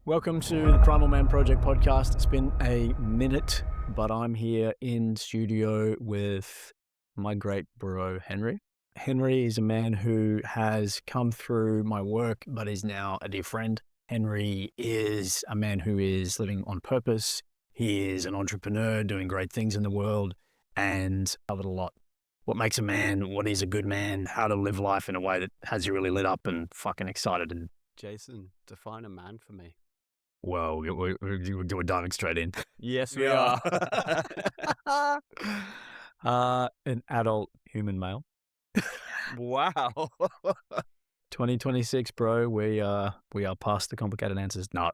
Welcome to the Primal Man Project podcast. It's been a minute, but I'm here in studio with my great bro, Henry. Henry is a man who has come through my work, but is now a dear friend. Henry is a man who is living on purpose. He is an entrepreneur doing great things in the world and covered a lot. What makes a man, what is a good man, how to live life in a way that has you really lit up and fucking excited. And Jason, define a man for me. well, we're diving straight in. Yes, we are. An adult human male. Wow. 2026, bro. We are past the complicated answers. No,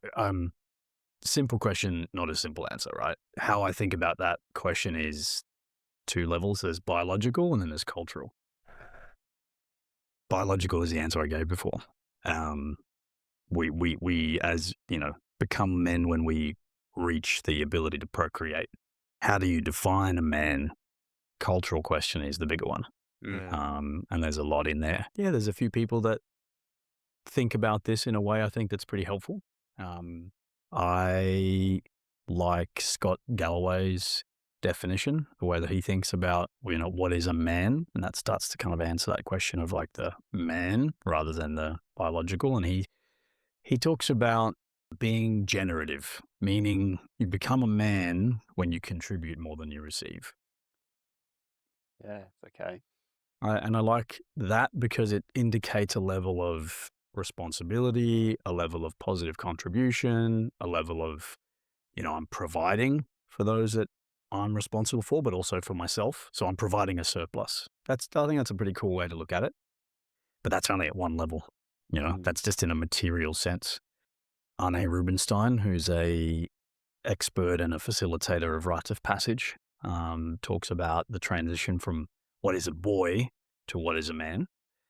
simple question, not a simple answer, right? How I think about that question is two levels. There's biological and then there's cultural. Biological is the answer I gave before. We as you know, become men when we reach the ability to procreate. How do you define a man? Cultural question is the bigger one. Yeah. And there's a lot in there. Yeah, there's a few people that think about this in a way I think that's pretty helpful. I like Scott Galloway's definition, the way that he thinks about, you know, what is a man? And that starts to kind of answer that question of like the man rather than the biological. And he talks about being generative, meaning you become a man when you contribute more than you receive. Yeah, okay. And I like that because it indicates a level of responsibility, a level of positive contribution, a level of, you know, I'm providing for those that I'm responsible for, but also for myself. So I'm providing a surplus. I think that's a pretty cool way to look at it. But that's only at one level, you know, that's just in a material sense. Rubinstein, who's a expert and a facilitator of rites of passage, talks about the transition from what is a boy to what is a man.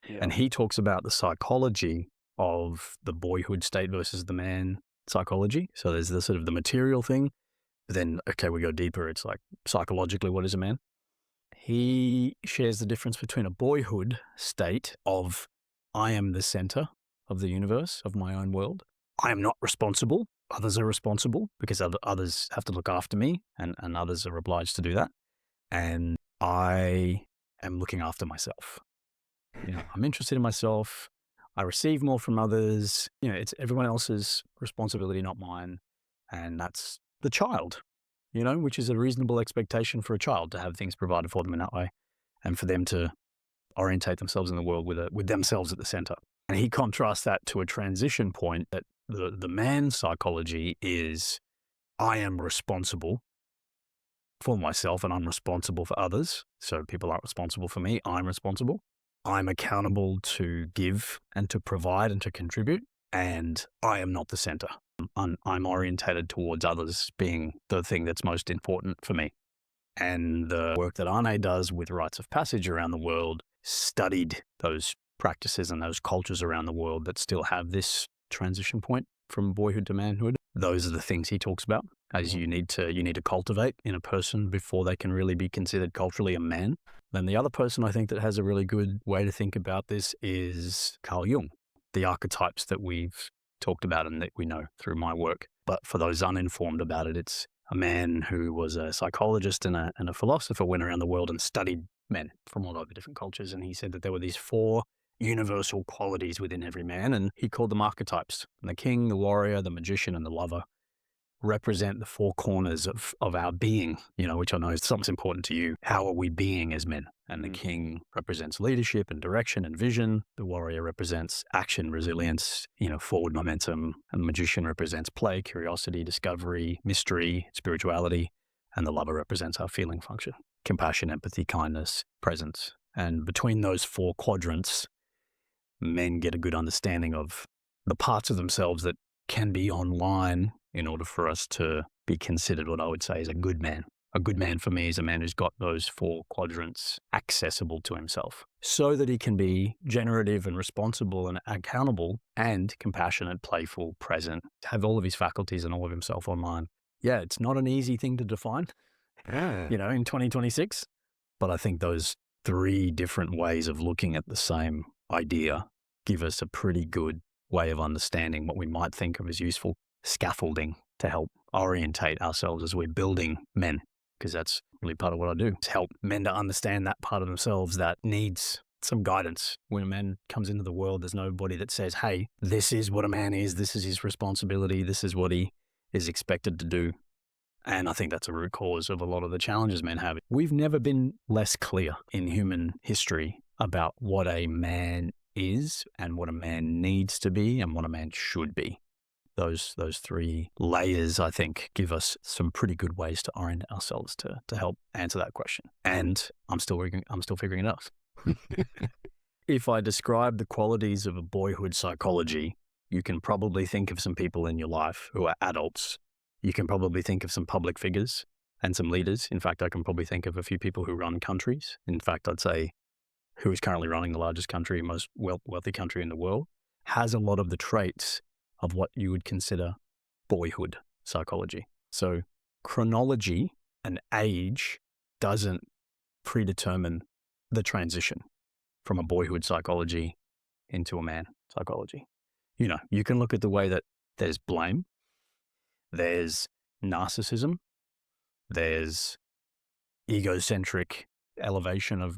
Yeah. And he talks about the psychology of the boyhood state versus the man psychology. So there's the sort of the material thing. But then, okay, we go deeper. It's like psychologically, what is a man? He shares the difference between a boyhood state of I am the center of the universe, of my own world. I am not responsible. Others are responsible because others have to look after me and others are obliged to do that. And I am looking after myself. You know, I'm interested in myself. I receive more from others. You know, it's everyone else's responsibility, not mine. And that's the child, you know, which is a reasonable expectation for a child to have things provided for them in that way and for them to orientate themselves in the world with themselves at the center. And he contrasts that to a transition point that the man psychology is I am responsible for myself and I'm responsible for others. So people aren't responsible for me. I'm responsible. I'm accountable to give and to provide and to contribute. And I am not the center. I'm orientated towards others being the thing that's most important for me. And the work that Arne does with rites of passage around the world studied those practices and those cultures around the world that still have this transition point from boyhood to manhood. Those are the things he talks about as you need to cultivate in a person before they can really be considered culturally a man. Then the other person I think that has a really good way to think about this is Carl Jung, the archetypes that we've talked about and that we know through my work. But for those uninformed about it, it's a man who was a psychologist and a philosopher, went around the world and studied men from all over different cultures. And he said that there were these 4 universal qualities within every man, and he called them archetypes. And the king, the warrior, the magician, and the lover represent the 4 corners of our being, you know, which I know is something important to you. How are we being as men? And the king represents leadership and direction and vision. The warrior represents action, resilience, you know, forward momentum. And the magician represents play, curiosity, discovery, mystery, spirituality. And the lover represents our feeling function, compassion, empathy, kindness, presence. And between those 4 quadrants, men get a good understanding of the parts of themselves that can be online in order for us to be considered what I would say is a good man. A good man for me is a man who's got those 4 quadrants accessible to himself so that he can be generative and responsible and accountable and compassionate, playful, present, have all of his faculties and all of himself online. Yeah, it's not an easy thing to define, you know, in 2026, but I think those 3 different ways of looking at the same idea give us a pretty good way of understanding what we might think of as useful scaffolding to help orientate ourselves as we're building men, because that's really part of what I do. It's help men to understand that part of themselves that needs some guidance. When a man comes into the world, there's nobody that says, hey, this is what a man is. This is his responsibility. This is what he is expected to do. And I think that's a root cause of a lot of the challenges men have. We've never been less clear in human history about what a man is and what a man needs to be and what a man should be. Those three layers, I think, give us some pretty good ways to orient ourselves to help answer that question. And I'm still figuring it out. If I describe the qualities of a boyhood psychology, you can probably think of some people in your life who are adults. You can probably think of some public figures and some leaders. In fact, I can probably think of a few people who run countries. In fact, I'd say who is currently running the largest country, most wealthy country in the world, has a lot of the traits of what you would consider boyhood psychology. So chronology and age doesn't predetermine the transition from a boyhood psychology into a man psychology. You know, you can look at the way that there's blame, there's narcissism, there's egocentric elevation of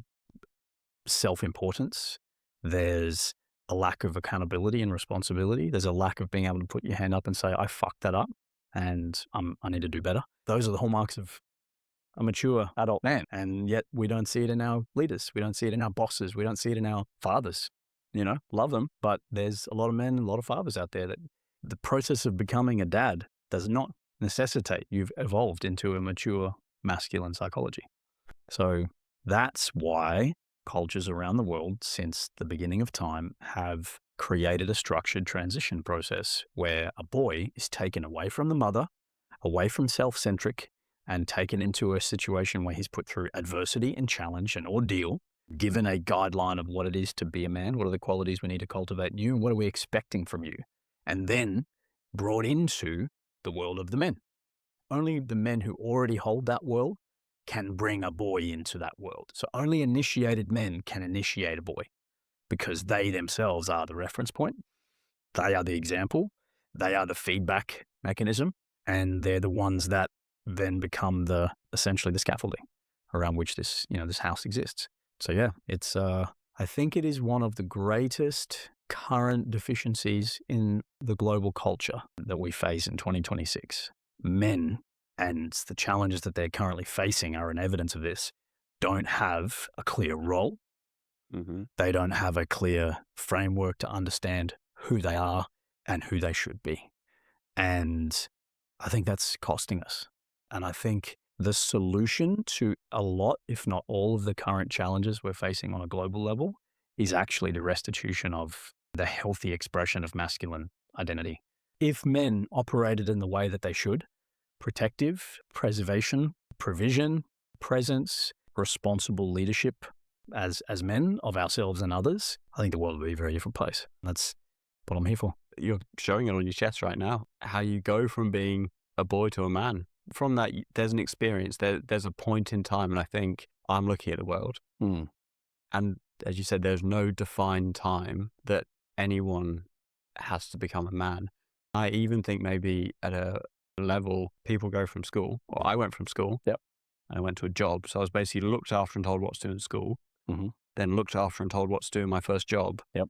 self-importance, there's a lack of accountability and responsibility, there's a lack of being able to put your hand up and say, I fucked that up and I need to do better. Those are the hallmarks of a mature adult man. And yet we don't see it in our leaders. We don't see it in our bosses. We don't see it in our fathers. You know, love them, but there's a lot of men and a lot of fathers out there that the process of becoming a dad does not necessitate you've evolved into a mature masculine psychology. So that's why cultures around the world since the beginning of time have created a structured transition process where a boy is taken away from the mother, away from self-centric, and taken into a situation where he's put through adversity and challenge and ordeal, given a guideline of what it is to be a man, what are the qualities we need to cultivate in you, and what are we expecting from you, and then brought into the world of the men. Only the men who already hold that world can bring a boy into that world. So only initiated men can initiate a boy because they themselves are the reference point. They are the example. They are the feedback mechanism. And they're the ones that then become essentially the scaffolding around which this house exists. So yeah, it's, I think it is one of the greatest current deficiencies in the global culture that we face in 2026. Men and the challenges that they're currently facing are an evidence of this, don't have a clear role. Mm-hmm. They don't have a clear framework to understand who they are and who they should be. And I think that's costing us. And I think the solution to a lot, if not all of the current challenges we're facing on a global level is actually the restitution of the healthy expression of masculine identity. If men operated in the way that they should, protective, preservation, provision, presence, responsible leadership as men of ourselves and others, I think the world would be a very different place. That's what I'm here for. You're showing it on your chest right now, how you go from being a boy to a man. From that, there's an experience, there's a point in time, and I think I'm looking at the world. And as you said, there's no defined time that anyone has to become a man. I even think maybe at a level, people go from school, or I went from school, Yep. and I went to a job. So I was basically looked after and told what to do in school, then looked after and told what to do in my first job. Yep.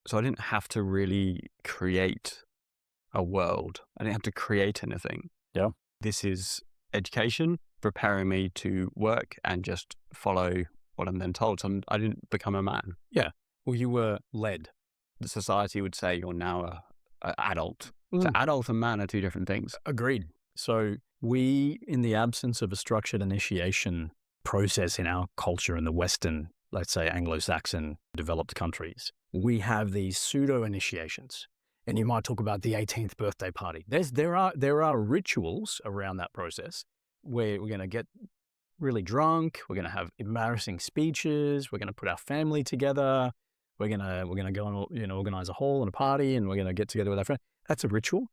So I didn't have to really create a world. I didn't have to create anything. Yeah. This is education preparing me to work and just follow what I'm then told. So I didn't become a man. Yeah. Well, you were led. The society would say you're now an adult. So adult and man are two different things. Agreed. So we, in the absence of a structured initiation process in our culture in the Western, let's say Anglo-Saxon developed countries, we have these pseudo-initiations. And you might talk about the 18th birthday party. There are rituals around that process where we're going to get really drunk. We're going to have embarrassing speeches. We're going to put our family together. We're going to go and organize a hall and a party, and we're going to get together with our friends. That's a ritual.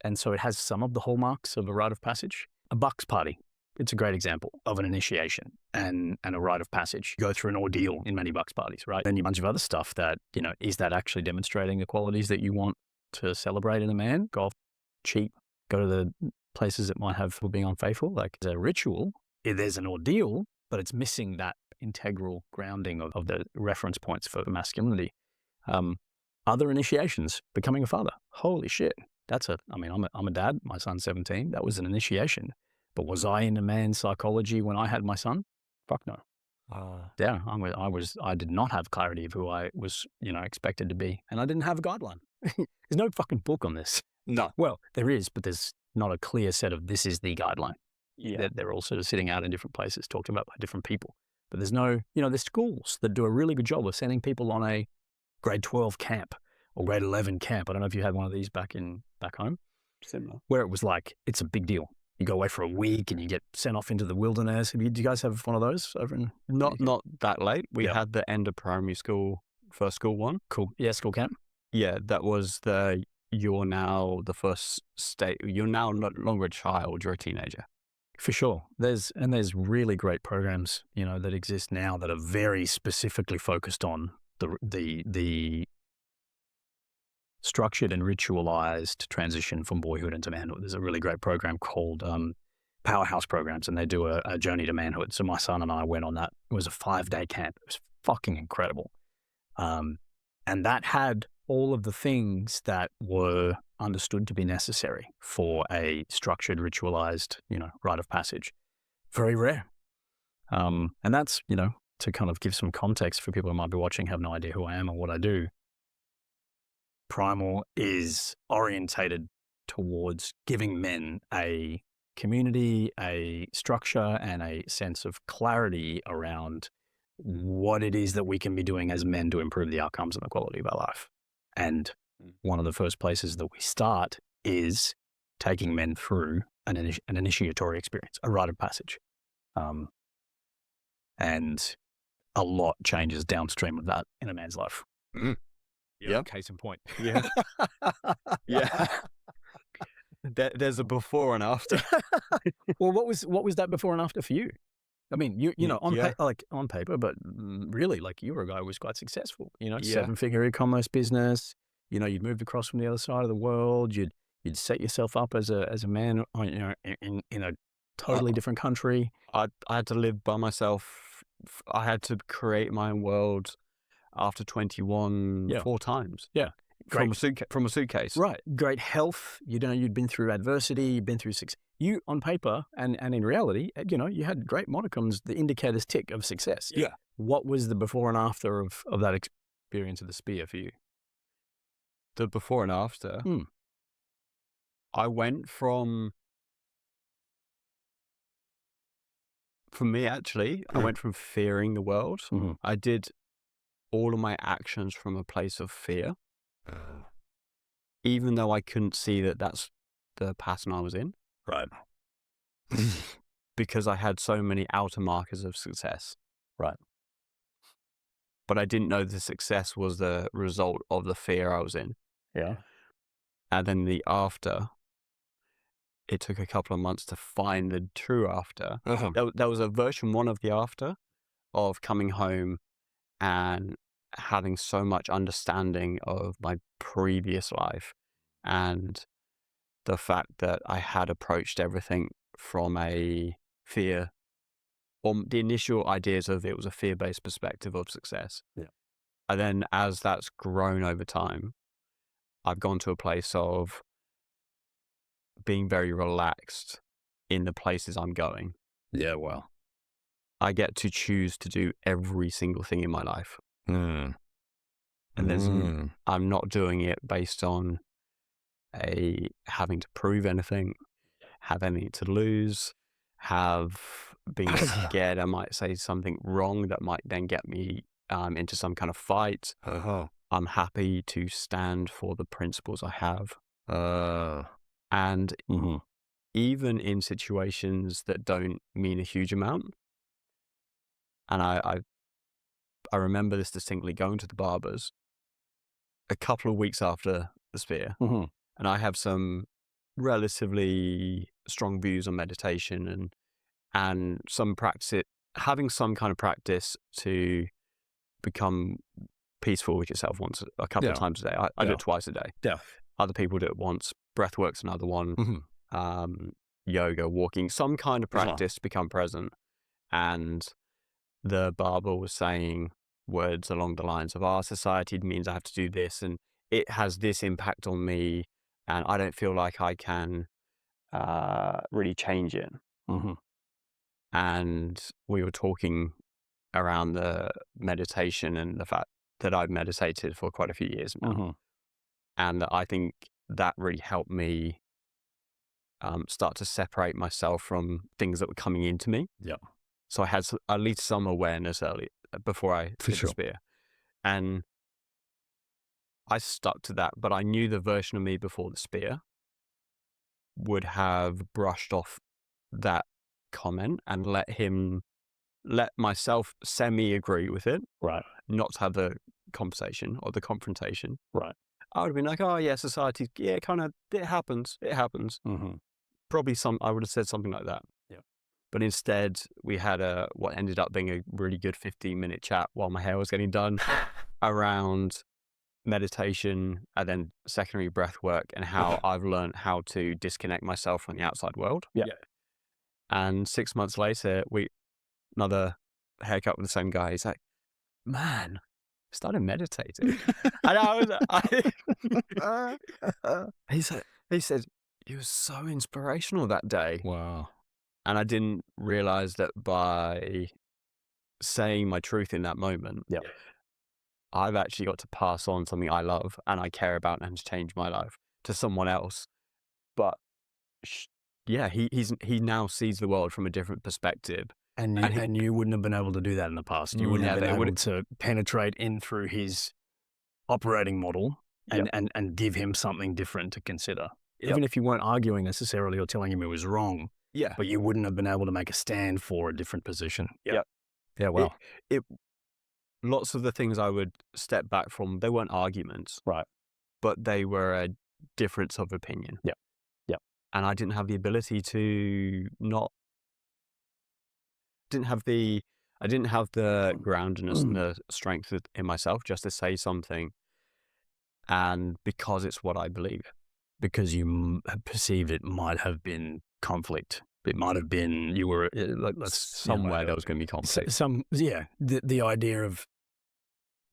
And so it has some of the hallmarks of a rite of passage. A bucks party. It's a great example of an initiation and a rite of passage. You go through an ordeal in many bucks parties, right? Then a bunch of other stuff that, is that actually demonstrating the qualities that you want to celebrate in a man? Golf, cheap. Go to the places that might have for being unfaithful. Like there's a ritual, there's an ordeal, but it's missing that integral grounding of the reference points for masculinity. Other initiations, becoming a father. Holy shit. I'm a dad. My son's 17. That was an initiation. But was I into man's psychology when I had my son? Fuck no. Yeah, I did not have clarity of who I was, expected to be. And I didn't have a guideline. There's no fucking book on this. No. Well, there is, but there's not a clear set of this is the guideline. Yeah. They're all sort of sitting out in different places, talked about by different people. But there's no, there's schools that do a really good job of sending people on a grade 12 camp or grade 11 camp. I don't know if you had one of these back home. Similar. Where it was like, it's a big deal. You go away for a week and you get sent off into the wilderness. Do you guys have one of those over in? Not that late. We had the end of primary school, first school one. Cool. Yeah, school camp. Yeah, that was you're now the first state. You're now no longer a child. You're a teenager. For sure. There's really great programs, that exist now that are very specifically focused on the structured and ritualized transition from boyhood into manhood. There's a really great program called Powerhouse Programs, and they do a journey to manhood. So my son and I went on that. It was a 5-day camp. It was fucking incredible. And that had all of the things that were understood to be necessary for a structured, ritualized, rite of passage. Very rare. And that's, to kind of give some context for people who might be watching, have no idea who I am or what I do. Primal is orientated towards giving men a community, a structure, and a sense of clarity around what it is that we can be doing as men to improve the outcomes and the quality of our life. And one of the first places that we start is taking men through an initiatory experience, a rite of passage. And a lot changes downstream of that in a man's life. Mm. Yeah. Case in point. Yeah. Yeah. There's a before and after. Well, what was that before and after for you? I mean, on paper, but really, you were a guy who was quite successful. 7-figure e-commerce business. You'd moved across from the other side of the world. You'd set yourself up as a man, in a totally different country. I had to live by myself. I had to create my own world. After 21, 4 times. Yeah. From a suitcase. Right. Great health. You'd been through adversity. You'd been through success. You, on paper and in reality, you had great monicums, the indicators tick of success. Yeah. What was the before and after of that experience of the spear for you? The before and after? I went from... For me, actually, I went from fearing the world. Mm-hmm. I did all of my actions from a place of fear, even though I couldn't see that that's the pattern I was in. Right. Because I had so many outer markers of success. Right. But I didn't know the success was the result of the fear I was in. Yeah. And then the after, it took a couple of months to find the true after. There was a version 1 of the after, of coming home and having so much understanding of my previous life and the fact that I had approached everything from a fear, or the initial ideas of it was a fear-based perspective of success. Yeah. And then as that's grown over time, I've gone to a place of being very relaxed in the places I'm going. Yeah, well. I get to choose to do every single thing in my life. And I'm not doing it based on having to prove anything, have anything to lose, being scared I might say something wrong that might then get me into some kind of fight. I'm happy to stand for the principles I have. And even in situations that don't mean a huge amount. And I remember this distinctly, going to the barbers a couple of weeks after the spear. And I have some relatively strong views on meditation and some practice, having some kind of practice to become peaceful with yourself a couple of times a day. I do it twice a day. Yeah. Other people do it once, breathwork's another one. Mm-hmm. Yoga, walking, some kind of practice to become present. And the barber was saying words along the lines of, our society means I have to do this, and it has this impact on me, and I don't feel like I can really change it. Mm-hmm. And we were talking around the meditation and the fact that I've meditated for quite a few years now. Mm-hmm. And I think that really helped me start to separate myself from things that were coming into me. Yeah. So I had at least some awareness early before I did the spear. And I stuck to that, but I knew the version of me before the spear would have brushed off that comment and let myself semi-agree with it. Right. Not to have the conversation or the confrontation. Right. I would have been like, oh yeah, society, yeah, kind of, it happens. Mm-hmm. Probably I would have said something like that. Yeah. But instead, we had what ended up being a really good 15-minute chat while my hair was getting done around meditation and then secondary breath work and how I've learned how to disconnect myself from the outside world. Yeah. And 6 months later, another haircut with the same guy. He's like, man, I started meditating. And he said, it was so inspirational that day. Wow. And I didn't realize that by saying my truth in that moment, I've actually got to pass on something I love and I care about and to change my life to someone else. But he now sees the world from a different perspective. And you wouldn't have been able to do that in the past. You wouldn't have been able to penetrate in through his operating model and give him something different to consider. Even if you weren't arguing necessarily or telling him he was wrong. Yeah. But you wouldn't have been able to make a stand for a different position. Yeah. Yeah, well. Lots of the things I would step back from, they weren't arguments. Right. But they were a difference of opinion. Yeah. Yeah. And I didn't have the ability to I didn't have the groundedness and the strength in myself just to say something. And because it's what I believe. Because you perceived it might have been conflict. It might have been you were somewhere there was going to be conflict. The idea of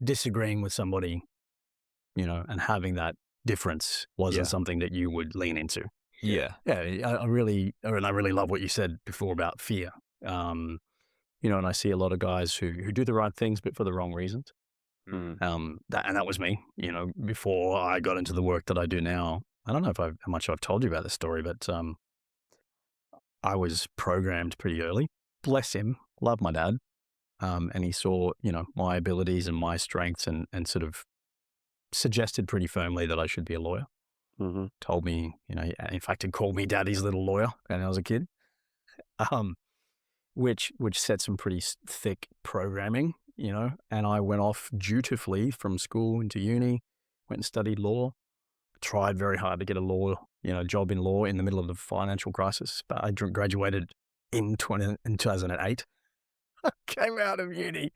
disagreeing with somebody, and having that difference wasn't something that you would lean into. Yeah. I really love what you said before about fear. And I see a lot of guys who do the right things but for the wrong reasons. That was me. Before I got into the work that I do now. I don't know how much I've told you about this story, but I was programmed pretty early. Bless him, love my dad, and he saw my abilities and my strengths and sort of suggested pretty firmly that I should be a lawyer. Mm-hmm. Told me, in fact, he called me Daddy's little lawyer when I was a kid, which set some pretty thick programming, and I went off dutifully from school into uni, went and studied law. Tried very hard to get a law, job in law in the middle of the financial crisis. But I graduated in 2008. I came out of uni.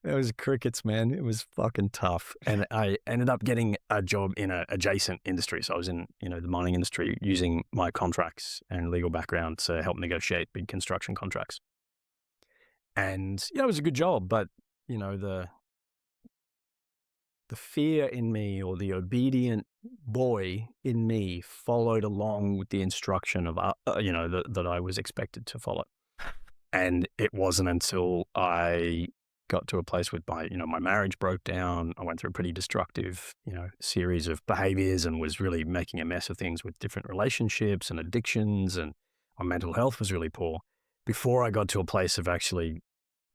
It was crickets, man. It was fucking tough. And I ended up getting a job in an adjacent industry. So I was in, the mining industry using my contracts and legal background to help negotiate big construction contracts. And, it was a good job, but, the fear in me or the obedient boy in me followed along with the instruction of, that I was expected to follow. And it wasn't until I got to a place with my marriage broke down. I went through a pretty destructive, series of behaviors and was really making a mess of things with different relationships and addictions, and my mental health was really poor. Before I got to a place of actually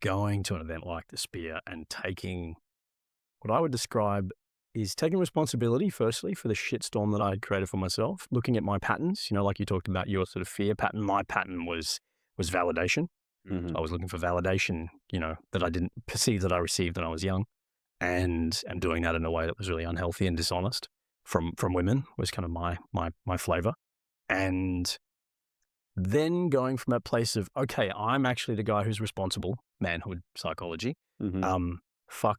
going to an event like the Spear and taking what I would describe is taking responsibility, firstly, for the shitstorm that I had created for myself, looking at my patterns, like you talked about your sort of fear pattern. My pattern was validation. Mm-hmm. I was looking for validation, that I didn't perceive that I received when I was young, and doing that in a way that was really unhealthy and dishonest from women was kind of my flavor. And then going from that place of, okay, I'm actually the guy who's responsible, manhood psychology. Mm-hmm.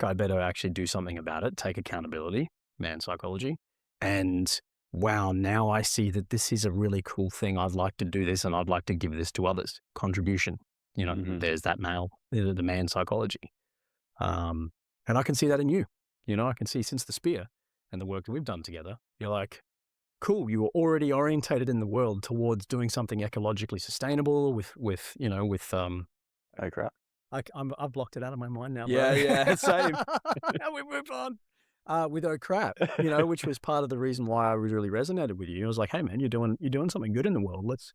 I better actually do something about it, take accountability, man psychology, and wow, now I see that this is a really cool thing. I'd like to do this and I'd like to give this to others. Contribution. There's that the man psychology. And I can see that in you. I can see since the spear and the work that we've done together, you're like, cool, you were already orientated in the world towards doing something ecologically sustainable with oh crap. I've blocked it out of my mind now, bro. Yeah, same. We move on. With oh crap, which was part of the reason why I really resonated with you. I was like, hey man, you're doing something good in the world. Let's,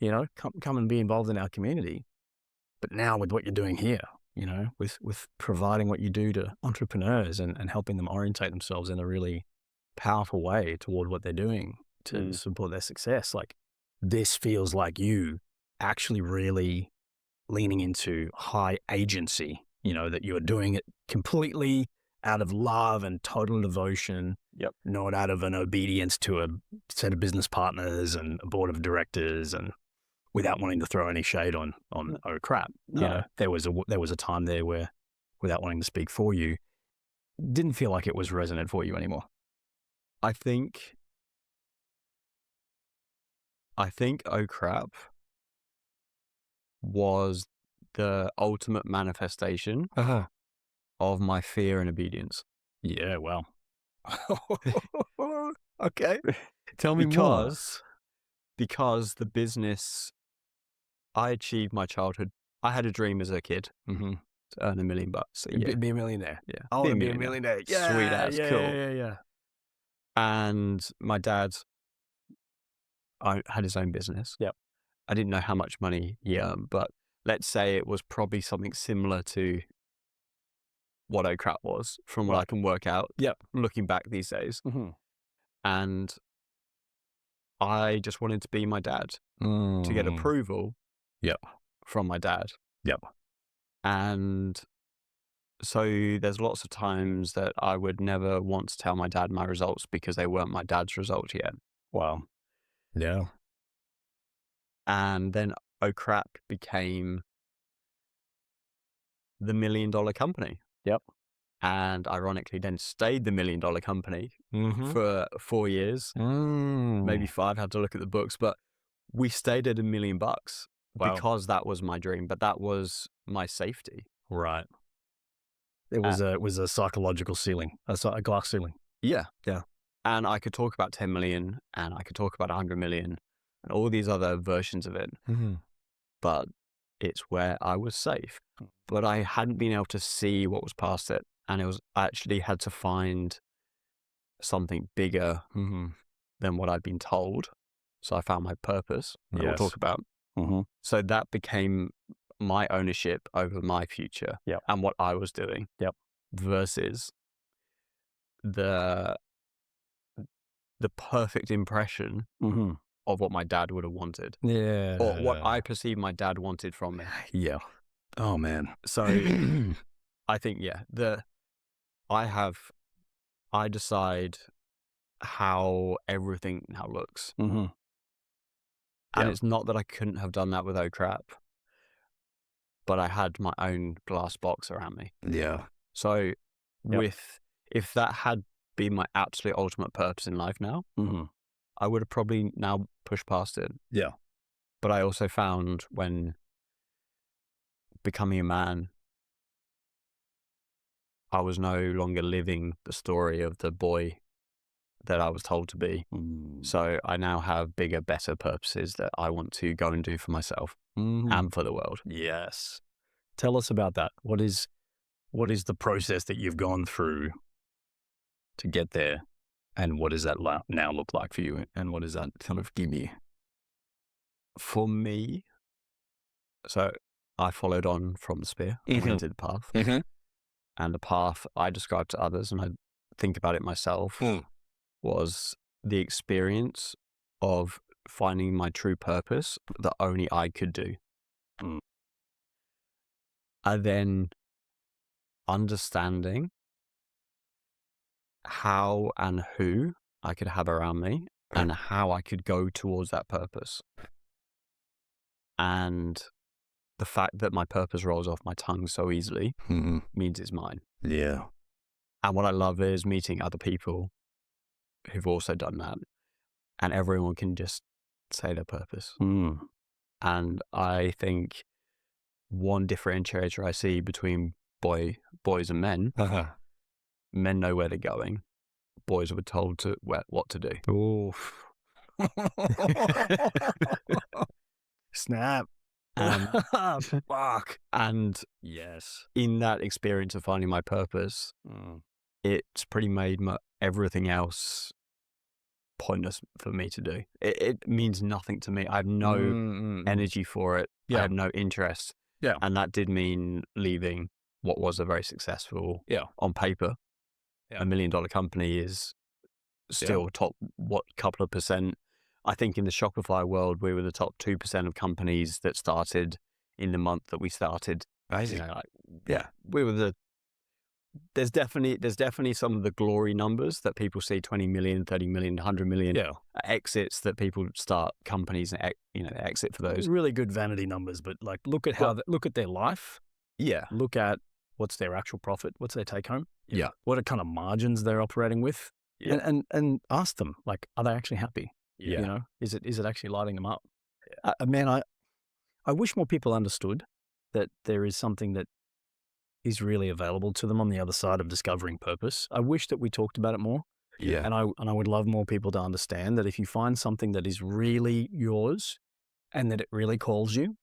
come and be involved in our community. But now with what you're doing here, with providing what you do to entrepreneurs and helping them orientate themselves in a really powerful way toward what they're doing to support their success. Like, this feels like you actually really leaning into high agency, that you're doing it completely out of love and total devotion, not out of an obedience to a set of business partners and a board of directors, and without wanting to throw any shade on oh crap. No. There was a time there where, without wanting to speak for you, didn't feel like it was resonant for you anymore. I think oh crap was the ultimate manifestation of my fear and obedience. Yeah, well. Okay. Tell me more. Because the business, I achieved my childhood. I had a dream as a kid to earn $1 million a year. Be a millionaire. Yeah. I want to be a millionaire. Yeah, sweet ass, yeah, cool. Yeah. And my dad had his own business. Yep. I didn't know how much money he earned, but let's say it was probably something similar to what oh crap was from what I can work out. Yep. Looking back these days. And I just wanted to be my dad to get approval. From my dad. And so there's lots of times that I would never want to tell my dad my results because they weren't my dad's results yet. Wow. Yeah. And then oh crap became the $1 million company. And ironically then stayed the $1 million company for 4 years, maybe 5, had to look at the books, but we stayed at $1 million because that was my dream, but that was my safety. Right. It was a psychological ceiling, a glass ceiling. Yeah. And I could talk about 10 million and I could talk about 100 million and all these other versions of it, but it's where I was safe. But I hadn't been able to see what was past it. And I actually had to find something bigger than what I'd been told. So I found my purpose, that we'll talk about. So that became my ownership over my future and what I was doing versus the perfect impression of what my dad would have wanted. Yeah. Or what I perceived my dad wanted from me. Yeah. Oh, man. So I think, I decide how everything now looks. And it's not that I couldn't have done that with oh crap, but I had my own glass box around me. Yeah. So if that had been my absolute ultimate purpose in life now, I would have probably now pushed past it. Yeah. But I also found when becoming a man, I was no longer living the story of the boy that I was told to be. So I now have bigger, better purposes that I want to go and do for myself and for the world. Yes. Tell us about that. What is the process that you've gone through to get there? And what does that now look like for you? And what does that kind of give you? For me, so I followed on from the spear, went into the path. And the path I described to others, and I think about it myself, was the experience of finding my true purpose that only I could do. And then understanding how and who I could have around me and how I could go towards that purpose. And the fact that my purpose rolls off my tongue so easily means it's mine. Yeah. And what I love is meeting other people who've also done that. and everyone can just say their purpose. And I think one differentiator I see between boys and men, men know where they're going. Boys were told what to do. Oh, snap. Fuck. And yes, in that experience of finding my purpose, it's pretty made everything else pointless for me to do. It means nothing to me. I have no energy for it. I have no interest. Yeah. And that did mean leaving what was a very successful, on paper, $1 million company is still top, couple of percent. I think in the Shopify world, we were the top 2% of companies that started in the month that we started. Amazing. We were there's definitely some of the glory numbers that people see, 20 million, 30 million, 100 million exits that people start companies and, exit for those. Really good vanity numbers, but like look at their life. Yeah. Look at what's their actual profit, what's their take home. Yeah. What are kind of margins they're operating with. Yeah. And ask them, like, are they actually happy? Yeah. Is it actually lighting them up? Man, I wish more people understood that there is something that is really available to them on the other side of discovering purpose. I wish that we talked about it more. Yeah. And I would love more people to understand that if you find something that is really yours and that it really calls you,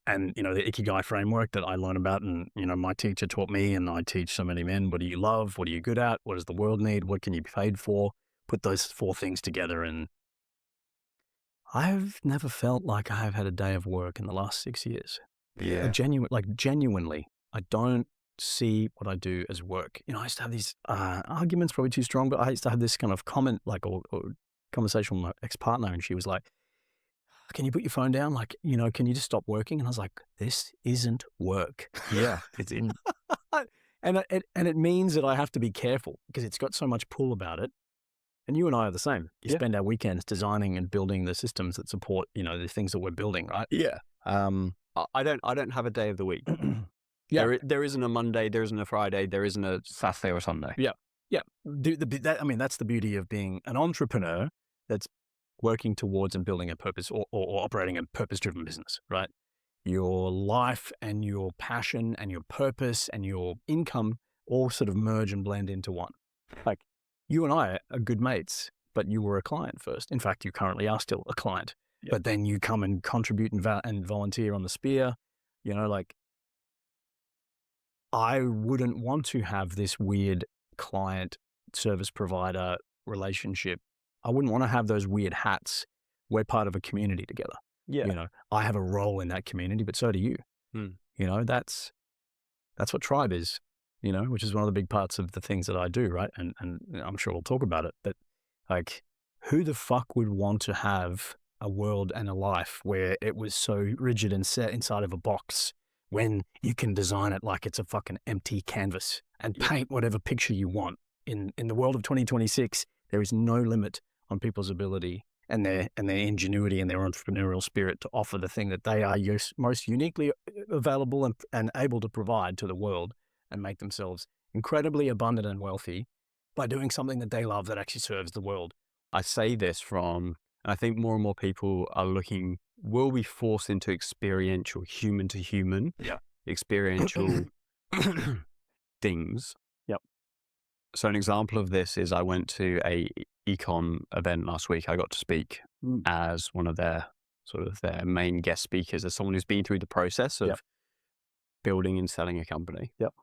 and, the Ikigai framework that I learned about and, my teacher taught me and I teach so many men, what do you love? What are you good at? What does the world need? What can you be paid for? Put those 4 things together. And I've never felt like I've had a day of work in the last 6 years. Yeah. Genuinely, I don't see what I do as work. I used to have these arguments, probably too strong, but I used to have this kind of comment, like, or conversation with my ex-partner, and she was like, can you put your phone down? Like, can you just stop working? And I was like, this isn't work. Yeah. It's in. And it means that I have to be careful because it's got so much pull about it. And you and I are the same. You spend our weekends designing and building the systems that support, the things that we're building, right? Yeah. I don't have a day of the week. There isn't a Monday, there isn't a Friday, there isn't a Saturday or Sunday. Yeah. Yeah. That's the beauty of being an entrepreneur that's working towards and building a purpose or operating a purpose-driven business, right? Your life and your passion and your purpose and your income all sort of merge and blend into one. Like, you and I are good mates, but you were a client first. In fact, you currently are still a client, but then you come and contribute and volunteer on the spear. I wouldn't want to have this weird client service provider relationship. I wouldn't want to have those weird hats. We're part of a community together. Yeah. I have a role in that community, but so do you. That's what tribe is, which is one of the big parts of the things that I do, right? And I'm sure we'll talk about it, but like, who the fuck would want to have a world and a life where it was so rigid and set inside of a box when you can design it like it's a fucking empty canvas and paint whatever picture you want? In the world of 2026, there is no limit on people's ability and their ingenuity and their entrepreneurial spirit to offer the thing that they are most uniquely available and able to provide to the world and make themselves incredibly abundant and wealthy by doing something that they love that actually serves the world. I say this and I think more and more people are looking, will we force into experiential, human to human, experiential things? Yep. So an example of this is I went to a econ event last week. I got to speak as one of their main guest speakers, as someone who's been through the process of building and selling a company. Yep.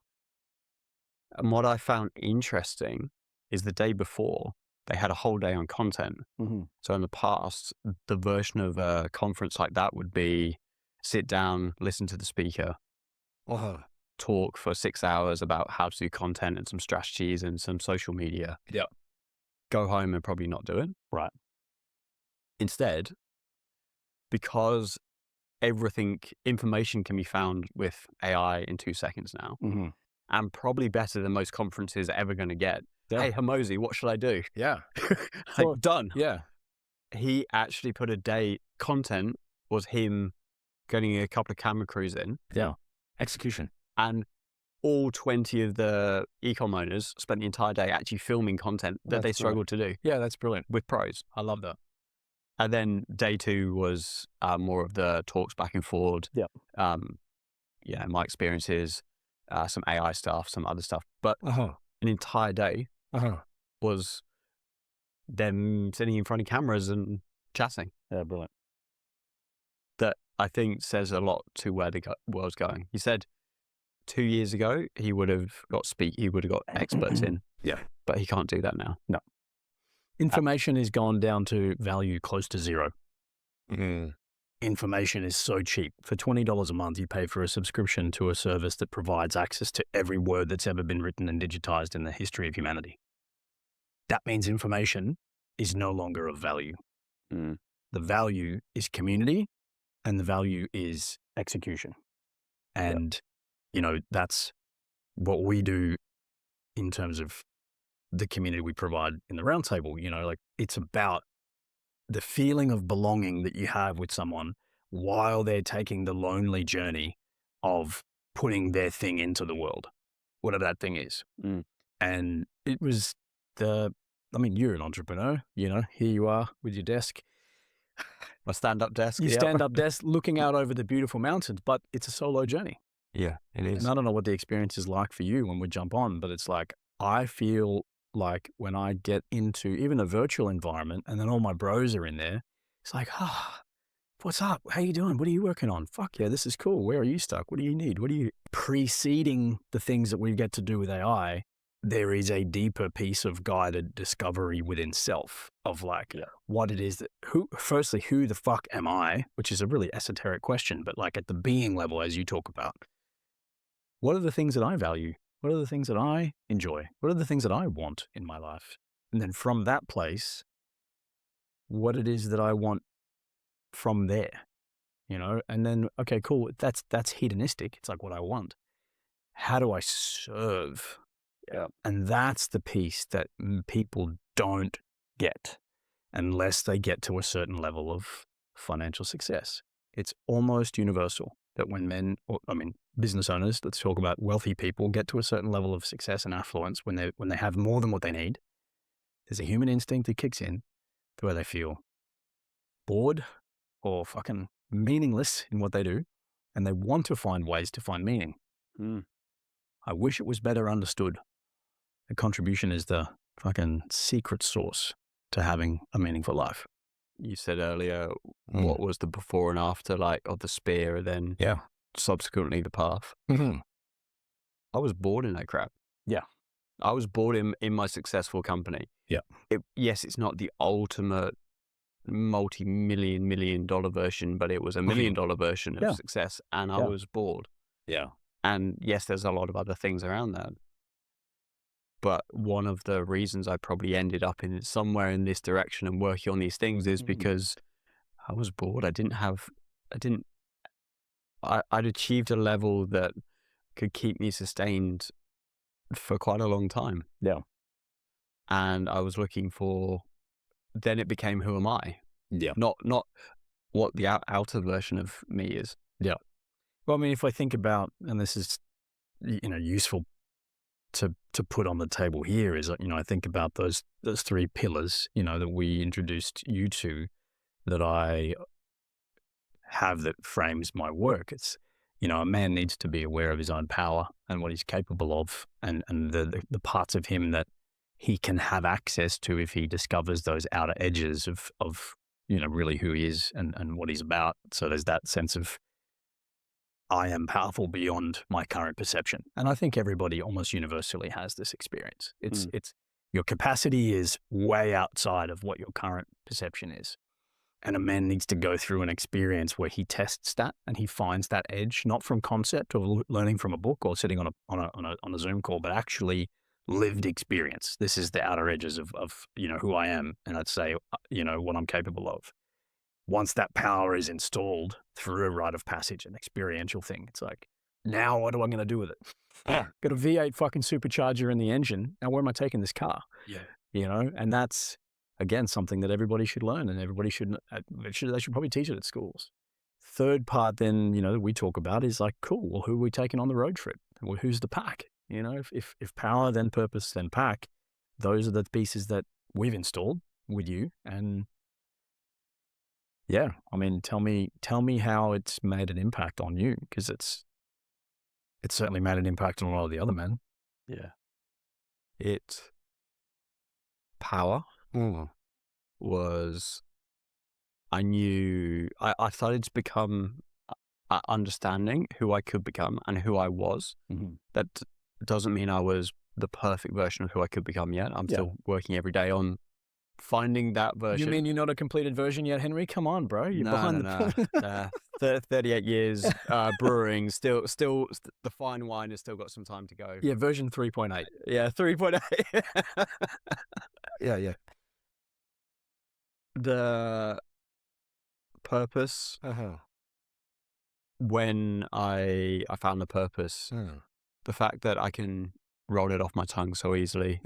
And what I found interesting is the day before, they had a whole day on content. Mm-hmm. So in the past, the version of a conference like that would be sit down, listen to the speaker, talk for 6 hours about how to do content and some strategies and some social media. Yep. Go home and probably not do it. Right. Instead, because information can be found with AI in 2 seconds now, and probably better than most conferences are ever going to get. Yeah. Hey, Hamosi, what should I do? Yeah. Done. Yeah. He actually put a day, content was him getting a couple of camera crews in. Yeah. Execution. And all 20 of the e-com owners spent the entire day actually filming content that they struggled to do. Yeah, that's brilliant. With pros. I love that. And then day 2 was more of the talks back and forward. Yeah. My experiences, some AI stuff, some other stuff. But an entire day was them sitting in front of cameras and chatting. Yeah, brilliant. That I think says a lot to where the world's going. He said 2 years ago he would have got experts in. Yeah. But he can't do that now. No. Information has gone down to value close to zero. Information is so cheap. For $20 a month, you pay for a subscription to a service that provides access to every word that's ever been written and digitized in the history of humanity. That means information is no longer of value. The value is community, and the value is execution. And, that's what we do in terms of the community we provide in the roundtable. It's about the feeling of belonging that you have with someone while they're taking the lonely journey of putting their thing into the world, whatever that thing is. And it was you're an entrepreneur, here you are with your desk. My stand-up desk. Your stand-up desk looking out over the beautiful mountains, but it's a solo journey. Yeah, it is. And I don't know what the experience is like for you when we jump on, but it's like, I feel like when I get into even a virtual environment and then all my bros are in there, it's like, what's up? How you doing? What are you working on? Fuck yeah, this is cool. Where are you stuck? What do you need? Preceding the things that we get to do with AI, there is a deeper piece of guided discovery within self of what it is that, who the fuck am I? Which is a really esoteric question, but at the being level, as you talk about, what are the things that I value? What are the things that I enjoy? What are the things that I want in my life? And then from that place, what it is that I want from there, and then, okay, cool. That's hedonistic. It's like what I want. How do I serve? Yeah. And that's the piece that people don't get unless they get to a certain level of financial success. It's almost universal that when business owners, let's talk about wealthy people, get to a certain level of success and affluence, when they have more than what they need, there's a human instinct that kicks in to where they feel bored or fucking meaningless in what they do, and they want to find ways to find meaning. I wish it was better understood. The contribution is the fucking secret sauce to having a meaningful life. You said earlier, what was the before and after, of the spear, and then subsequently the path. I was bored in that crap. Yeah. I was bored in my successful company. Yeah. Yes, it's not the ultimate $multi-million version, but it was $1 million version of success, and I was bored. Yeah. And yes, there's a lot of other things around that. But one of the reasons I probably ended up in somewhere in this direction and working on these things is because I was bored. I'd achieved a level that could keep me sustained for quite a long time. Yeah. And I was looking for, then it became, who am I? Yeah. Not what the outer version of me is. Yeah. Well, if I think about, and this is, useful to put on the table here, is, I think about those 3 pillars, that we introduced you to, that I have that frames my work. It's, a man needs to be aware of his own power and what he's capable of, and the parts of him that he can have access to if he discovers those outer edges of really who he is and what he's about. So there's that sense of, I am powerful beyond my current perception. And I think everybody almost universally has this experience. It's your capacity is way outside of what your current perception is. And a man needs to go through an experience where he tests that and he finds that edge, not from concept or learning from a book or sitting on a Zoom call, but actually lived experience. This is the outer edges of who I am. And I'd say, what I'm capable of. Once that power is installed through a rite of passage, an experiential thing, it's like, now what am I going to do with it? Got a V8 fucking supercharger in the engine. Now where am I taking this car? Yeah. And that's, again, something that everybody should learn, and everybody they should probably teach it at schools. Third part then, that we talk about is like, cool, well, who are we taking on the road trip? Well, who's the pack? You know, if power, then purpose, then pack, those are the pieces that we've installed with you. And yeah, I mean, tell me how it's made an impact on you, because it's certainly made an impact on a lot of the other men. Yeah. Power was, I knew, I started to become understanding who I could become and who I was. That doesn't mean I was the perfect version of who I could become yet. I'm still working every day on finding that version. You mean you're not a completed version yet, Henry? Come on, bro. You're behind the 38 years brewing, still the fine wine has still got some time to go. Yeah, version 3.8. Yeah, 3.8. Yeah. The purpose, when I found the purpose, the fact that I can roll it off my tongue so easily.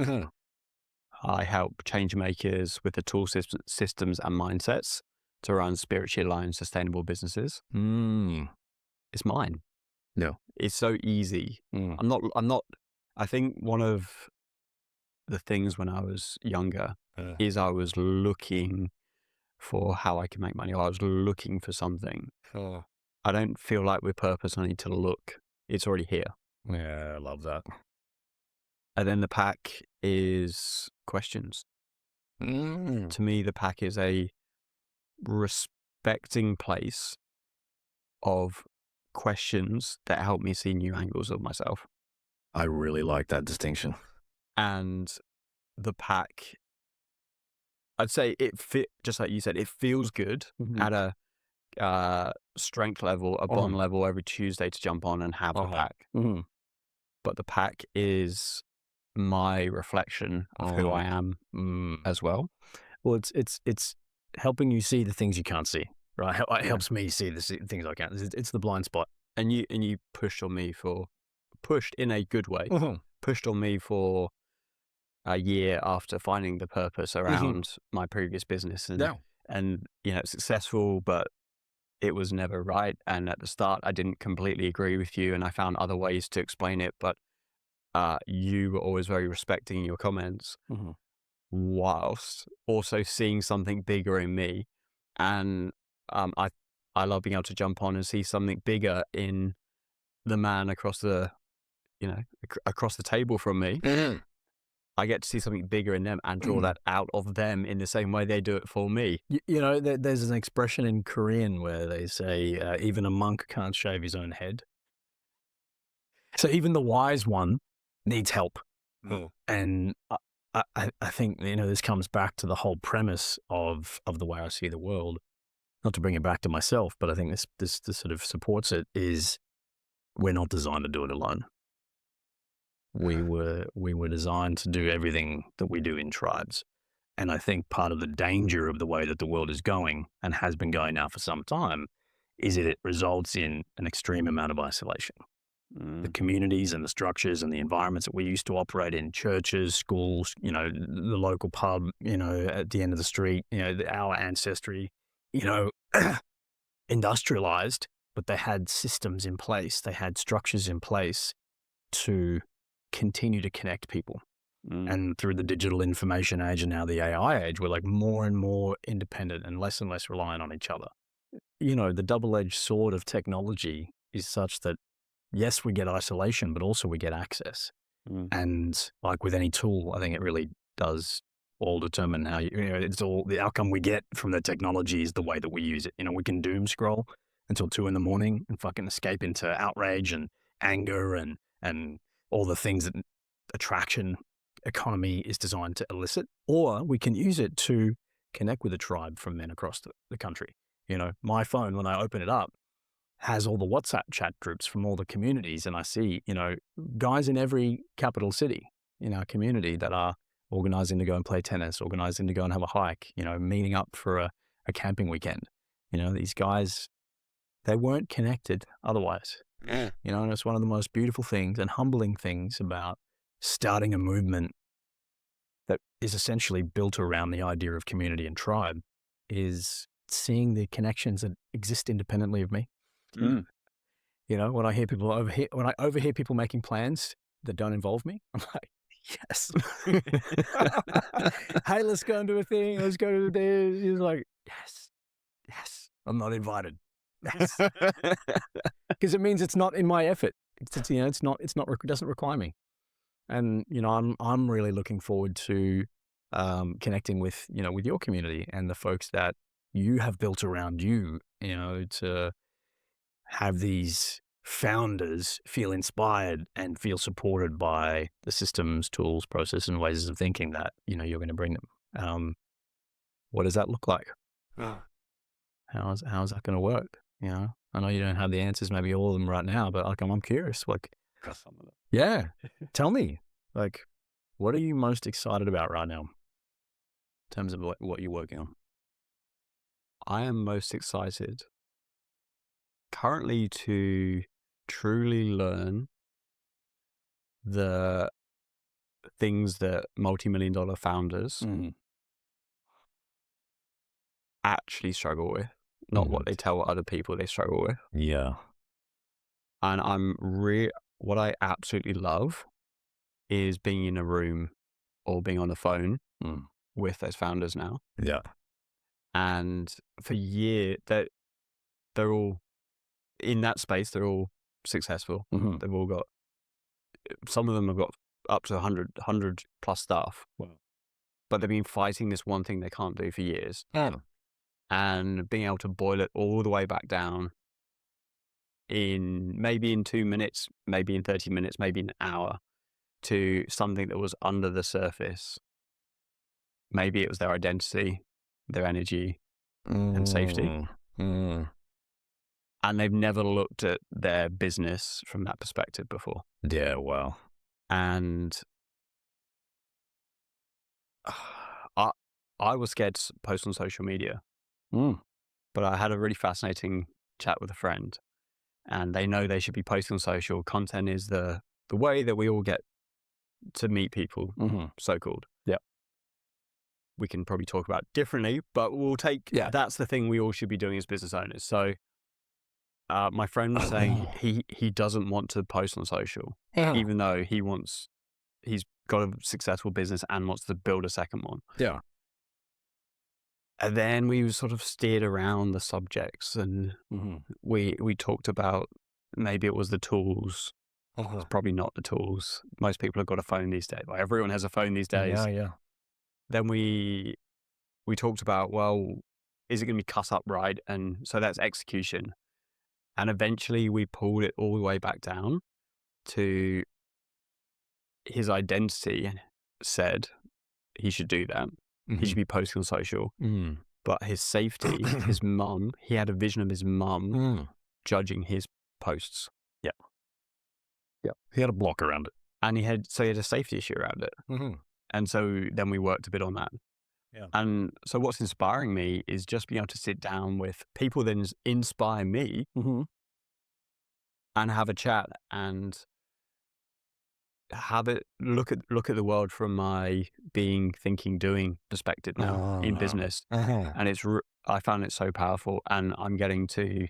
I help change makers with the tool systems and mindsets to run spiritually aligned, sustainable businesses. It's mine. No, it's so easy. I'm not. I think one of the things when I was younger is I was looking for how I can make money. Or I was looking for something. I don't feel like with purpose I need to look. It's already here. Yeah, I love that. And then the pack is questions. To me, the pack is a respecting place of questions that help me see new angles of myself. I really like that distinction. And the pack, I'd say just like you said, it feels good at a strength level, a bond level every Tuesday to jump on and have the pack. But the pack is my reflection of who I am as well. Well, it's helping you see the things you can't see, right? It helps me see the things I can't. It's the blind spot. And you pushed in a good way, pushed on me for a year after finding the purpose around my previous business, and successful, but it was never right. And at the start, I didn't completely agree with you, and I found other ways to explain it, but you were always very respecting in your comments, whilst also seeing something bigger in me. And I love being able to jump on and see something bigger in the man across the table from me. I get to see something bigger in them and draw that out of them in the same way they do it for me. There's an expression in Korean where they say, even a monk can't shave his own head. So even the wise one needs help. And I think, this comes back to the whole premise of the way I see the world. Not to bring it back to myself, but I think this sort of supports it, is we're not designed to do it alone. We were designed to do everything that we do in tribes. And I think part of the danger of the way that the world is going, and has been going now for some time, is that it results in an extreme amount of isolation. The communities and the structures and the environments that we used to operate in, churches, schools, the local pub, at the end of the street, our ancestry, industrialized, but they had systems in place, they had structures in place to continue to connect people. And through the digital information age and now the AI age, we're like more and more independent and less reliant on each other. The double-edged sword of technology is such that, yes, we get isolation, but also we get access. And like with any tool, I think it really does all determine how it's all the outcome we get from the technology is the way that we use it. We can doom scroll until 2 a.m. and fucking escape into outrage and anger and all the things that attraction economy is designed to elicit, or we can use it to connect with a tribe from men across the country. My phone, when I open it up, has all the WhatsApp chat groups from all the communities, and I see, guys in every capital city in our community that are organizing to go and play tennis, organizing to go and have a hike, meeting up for a camping weekend. These guys, they weren't connected otherwise. And it's one of the most beautiful things and humbling things about starting a movement that is essentially built around the idea of community and tribe, is seeing the connections that exist independently of me. You know, when I overhear people making plans that don't involve me, I'm like, yes. Hey, let's go and do a thing. Let's go to this. He's like, yes. I'm not invited. Yes. Because it means it's not in my effort. It doesn't require me. And, you know, I'm really looking forward to connecting with, you know, with your community and the folks that you have built around you, you know, to have these founders feel inspired and feel supported by the systems, tools, processes, and ways of thinking that, you know, you're going to bring them. What does that look like? How's that going to work? You know, I know you don't have the answers, maybe all of them right now, but like, I'm curious. Like, Some of them. yeah, tell me, like, what are you most excited about right now in terms of what you're working on? I am most excited currently to truly learn the things that multi-million-dollar founders actually struggle with, not what they tell other people they struggle with. Yeah. And what I absolutely love is being in a room or being on the phone with those founders now. Yeah. And for years, they're all in that space. They're all successful. They've all got, some of them have got up to 100 plus staff. Wow. But they've been fighting this one thing they can't do for years. And being able to boil it all the way back down maybe in 2 minutes, maybe in 30 minutes, maybe an hour, to something that was under the surface. Maybe it was their identity, their energy, and safety. And they've never looked at their business from that perspective before. Yeah, wow. And I was scared to post on social media. But I had a really fascinating chat with a friend, and they know they should be posting on social. Content is the way that we all get to meet people, so-called. Yeah. We can probably talk about it differently, but we'll take, that's the thing we all should be doing as business owners. So my friend was saying he doesn't want to post on social, even though he's got a successful business and wants to build a second one. Yeah. And then we sort of steered around the subjects, and we talked about, maybe it was the tools. It's probably not the tools. Most people have got a phone these days. Like, everyone has a phone these days. Yeah. Then we talked about, well, is it going to be cut up right? And so that's execution. And eventually we pulled it all the way back down to his identity said he should do that. He should be posting on social. But his safety, his mum, he had a vision of his mum judging his posts. Yeah. He had a block around it. And he had a safety issue around it. And so then we worked a bit on that. Yeah. And so what's inspiring me is just being able to sit down with people that inspire me and have a chat and have it look at the world from my being, thinking, doing perspective now in business. And I found it so powerful, and I'm getting to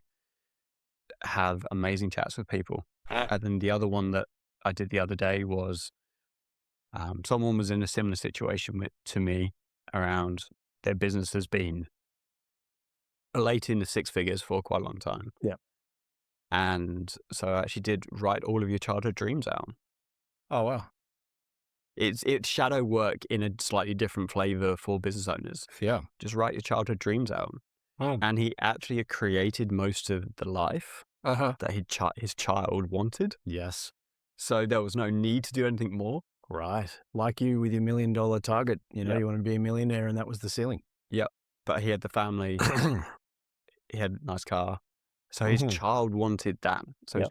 have amazing chats with people. And then the other one that I did the other day was someone was in a similar situation to me around their business has been late in the six figures for quite a long time. Yeah. And so I actually did write all of your childhood dreams out. Oh, wow. It's shadow work in a slightly different flavor for business owners. Yeah. Just write your childhood dreams out. And he actually created most of the life that his child wanted. Yes. So there was no need to do anything more. Right. Like you with your $1 million target, you know, you want to be a millionaire, and that was the ceiling. Yep. But he had the family. He had a nice car. So his child wanted that. So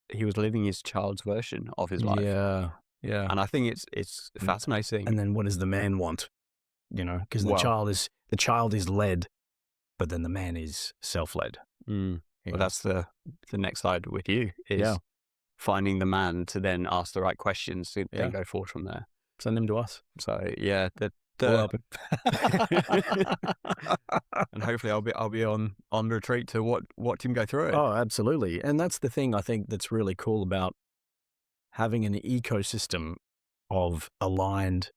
he was living his child's version of his life. Yeah. Yeah. And I think it's fascinating. And then what does the man want? You know, because the child is led, but then the man is self-led. Well, that's the next slide with you is finding the man to then ask the right questions to then go forward from there. Send them to us. So yeah, Pull up. And hopefully I'll be on retreat to watch him go through it. Oh, absolutely. And that's the thing I think that's really cool about having an ecosystem of aligned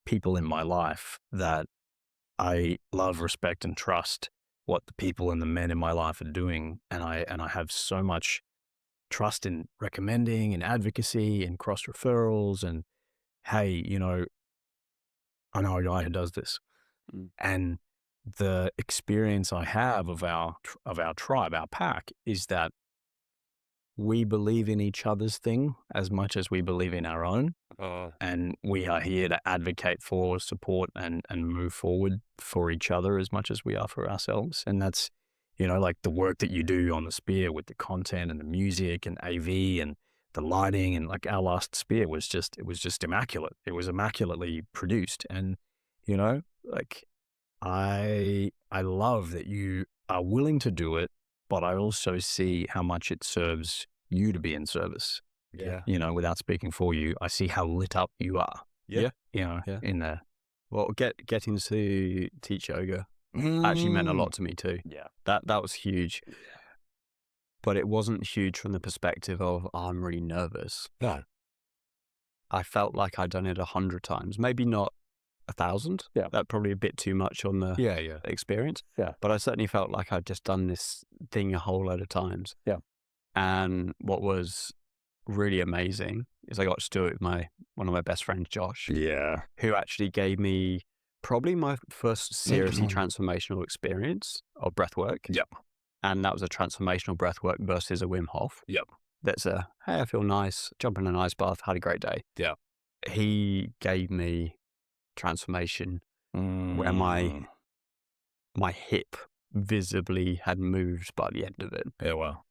people in my life, that I love, respect, and trust what the people and the men in my life are doing. And I have so much trust in recommending and advocacy and cross referrals and, hey, you know, I know a guy who does this. And the experience I have of our tribe, our pack, is that we believe in each other's thing as much as we believe in our own. And we are here to advocate for, support, and move forward for each other as much as we are for ourselves. And that's, you know, like the work that you do on the spear with the content and the music and AV and the lighting, and like our last spear was just immaculate. It was immaculately produced. And, you know, like I love that you are willing to do it, but I also see how much it serves you to be in service. Yeah. You know, without speaking for you, I see how lit up you are. Yeah. You know, Yeah. in there. Well, getting to teach yoga actually meant a lot to me too. Yeah. That was huge. But it wasn't huge from the perspective of, oh, I'm really nervous. No. I felt like I'd done it 100 times, maybe not 1,000. Yeah. That's probably a bit too much on the experience. Yeah. But I certainly felt like I'd just done this thing a whole load of times. Yeah. And what was really amazing is I got to do it with one of my best friends, Josh. Yeah. Who actually gave me probably my first seriously transformational experience of breath work. Yep. And that was a transformational breath work versus a Wim Hof. Yep. That's hey, I feel nice, jump in an ice bath, had a great day. Yeah. He gave me transformation where my hip visibly had moved by the end of it. Yeah, wow.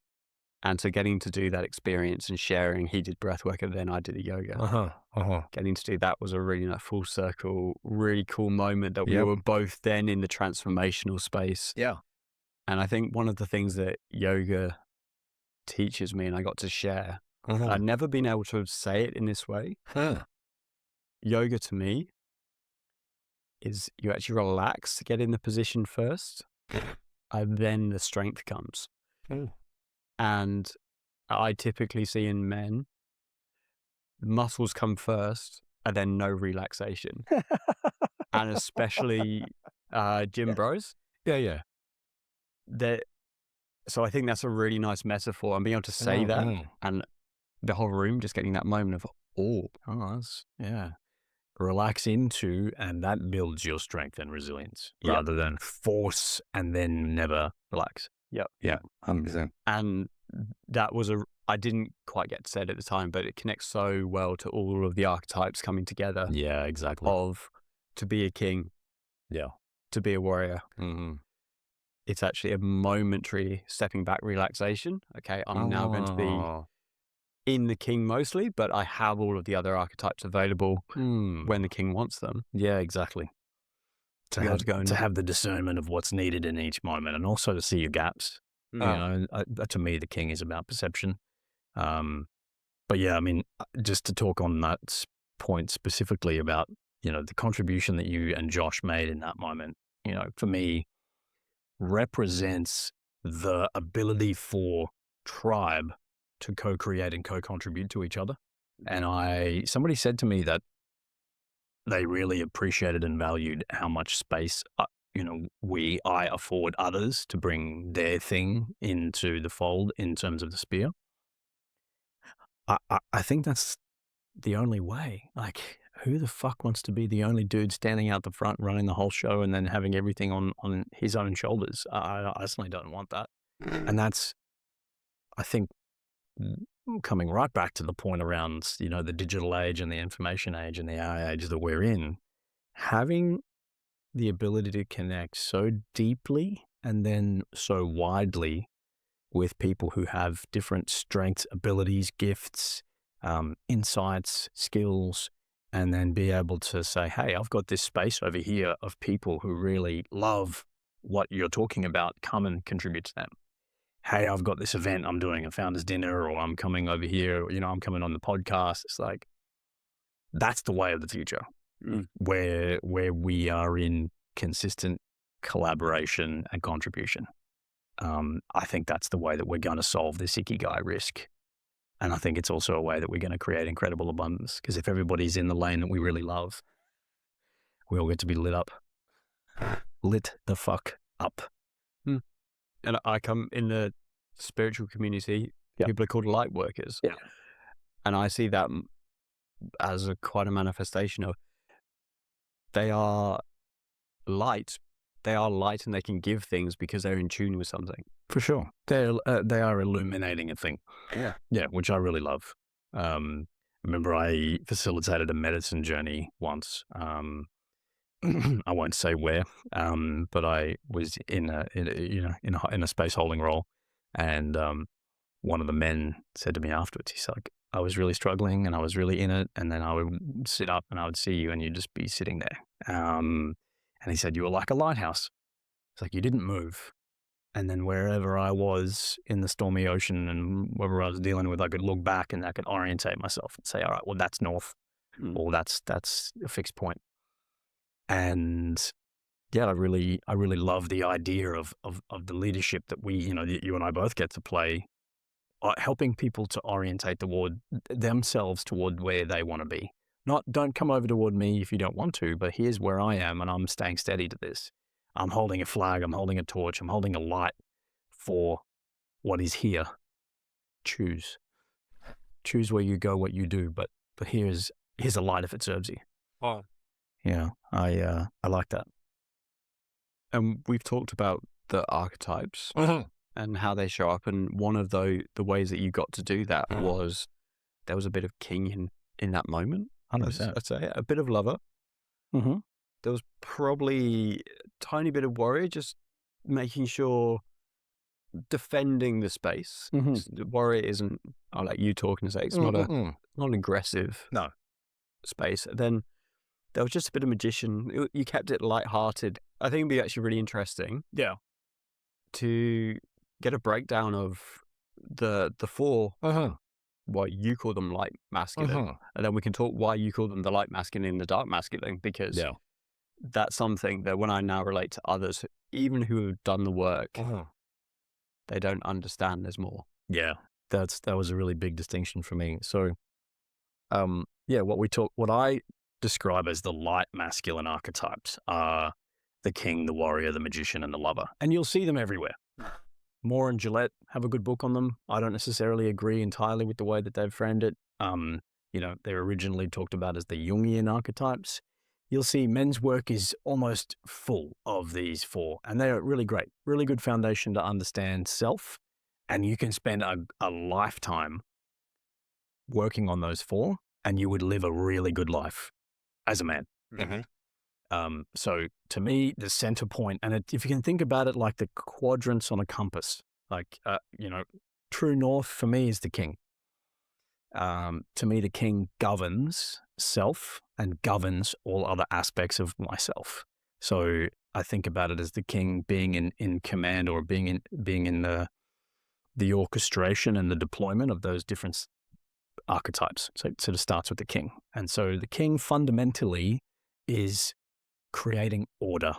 And so getting to do that experience and sharing, he did breath work and then I did the yoga. Getting to do that was a really full circle, really cool moment that we were both then in the transformational space. Yeah. And I think one of the things that yoga teaches me, and I got to share, I'd never been able to say it in this way. Yoga to me is you actually relax to get in the position first, and then the strength comes. And I typically see in men, muscles come first and then no relaxation. And especially gym bros. Yeah. So I think that's a really nice metaphor, and being able to say that and the whole room just getting that moment of, relax into, and that builds your strength and resilience rather than force and then never relax. Yeah, 100%. And that was I didn't quite get to say it at the time, but it connects so well to all of the archetypes coming together. Yeah, exactly. Of to be a king. Yeah. To be a warrior. It's actually a momentary stepping back relaxation. Okay, I'm now going to be in the king mostly, but I have all of the other archetypes available when the king wants them. Yeah, exactly. To have the discernment of what's needed in each moment, and also to see your gaps. You know, to me, the king is about perception. But yeah, I mean, just to talk on that point specifically about, you know, the contribution that you and Josh made in that moment, you know, for me, represents the ability for tribe to co-create and co-contribute to each other. And somebody said to me that they really appreciated and valued how much space, I afford others to bring their thing into the fold in terms of the spear. I think that's the only way. Like, who the fuck wants to be the only dude standing out the front running the whole show and then having everything on his own shoulders? I certainly don't want that. And that's, I think, coming right back to the point around, you know, the digital age and the information age and the AI age that we're in, having the ability to connect so deeply and then so widely with people who have different strengths, abilities, gifts, insights, skills, and then be able to say, hey, I've got this space over here of people who really love what you're talking about. Come and contribute to them. Hey, I've got this event I'm doing, a founder's dinner, or I'm coming over here, you know, I'm coming on the podcast. It's like, that's the way of the future. where we are in consistent collaboration and contribution. I think that's the way that we're going to solve this ikigai risk. And I think it's also a way that we're going to create incredible abundance, because if everybody's in the lane that we really love, we all get to be lit up. Lit the fuck up. And I come in the spiritual community, people are called light workers. Yeah. And I see that as quite a manifestation of, they are light. They are light and they can give things because they're in tune with something. For sure. They are illuminating a thing. Yeah. Yeah, which I really love. Remember I facilitated a medicine journey once. I won't say where, but I was in a space holding role, and one of the men said to me afterwards, he's like, I was really struggling and I was really in it, and then I would sit up and I would see you and you'd just be sitting there. And he said, you were like a lighthouse. It's like you didn't move. And then wherever I was in the stormy ocean and whatever I was dealing with, I could look back and I could orientate myself and say, all right, well, that's north, or that's a fixed point. And yeah, I really love the idea of the leadership that you and I both get to play, helping people to orientate toward themselves toward where they want to be. Not, don't come over toward me if you don't want to, but here's where I am and I'm staying steady to this. I'm holding a flag, I'm holding a torch, I'm holding a light for what is here. Choose where you go, what you do, but here's a light if it serves you. Oh. Yeah, I like that. And we've talked about the archetypes and how they show up, and one of the ways that you got to do that was there was a bit of king in that moment. 100%. I'd say a bit of lover. Mm-hmm. There was probably a tiny bit of warrior, just making sure, defending the space. The warrior isn't, I'll let you talk in a sec, it's not an aggressive space. Then there was just a bit of magician. You kept it lighthearted. I think it'd be actually really interesting to get a breakdown of the four, why you call them light masculine, and then we can talk why you call them the light masculine and the dark masculine, because that's something that when I now relate to others, even who have done the work, they don't understand there's more. Yeah, that was a really big distinction for me. So, what I describe as the light masculine archetypes are the king, the warrior, the magician, and the lover. And you'll see them everywhere. Moore and Gillette have a good book on them. I don't necessarily agree entirely with the way that they've framed it. They're originally talked about as the Jungian archetypes. You'll see men's work is almost full of these four, and they are really great, really good foundation to understand self. And you can spend a lifetime working on those four, and you would live a really good life as a man. So to me, the center point, and if you can think about it like the quadrants on a compass, true north for me is the king. To me, the king governs self and governs all other aspects of myself. So I think about it as the king being in command, or being in the orchestration and the deployment of those different archetypes. So it sort of starts with the king. And so the king fundamentally is creating order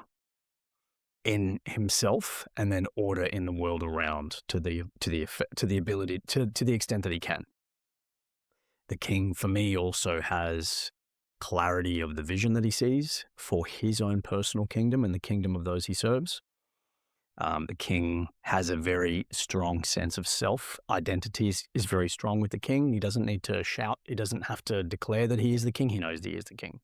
in himself, and then order in the world around to the ability to the extent that he can. The king for me also has clarity of the vision that he sees for his own personal kingdom and the kingdom of those he serves. The king has a very strong sense of self. Identity is very strong with the king. He doesn't need to shout. He doesn't have to declare that he is the king. He knows that he is the king.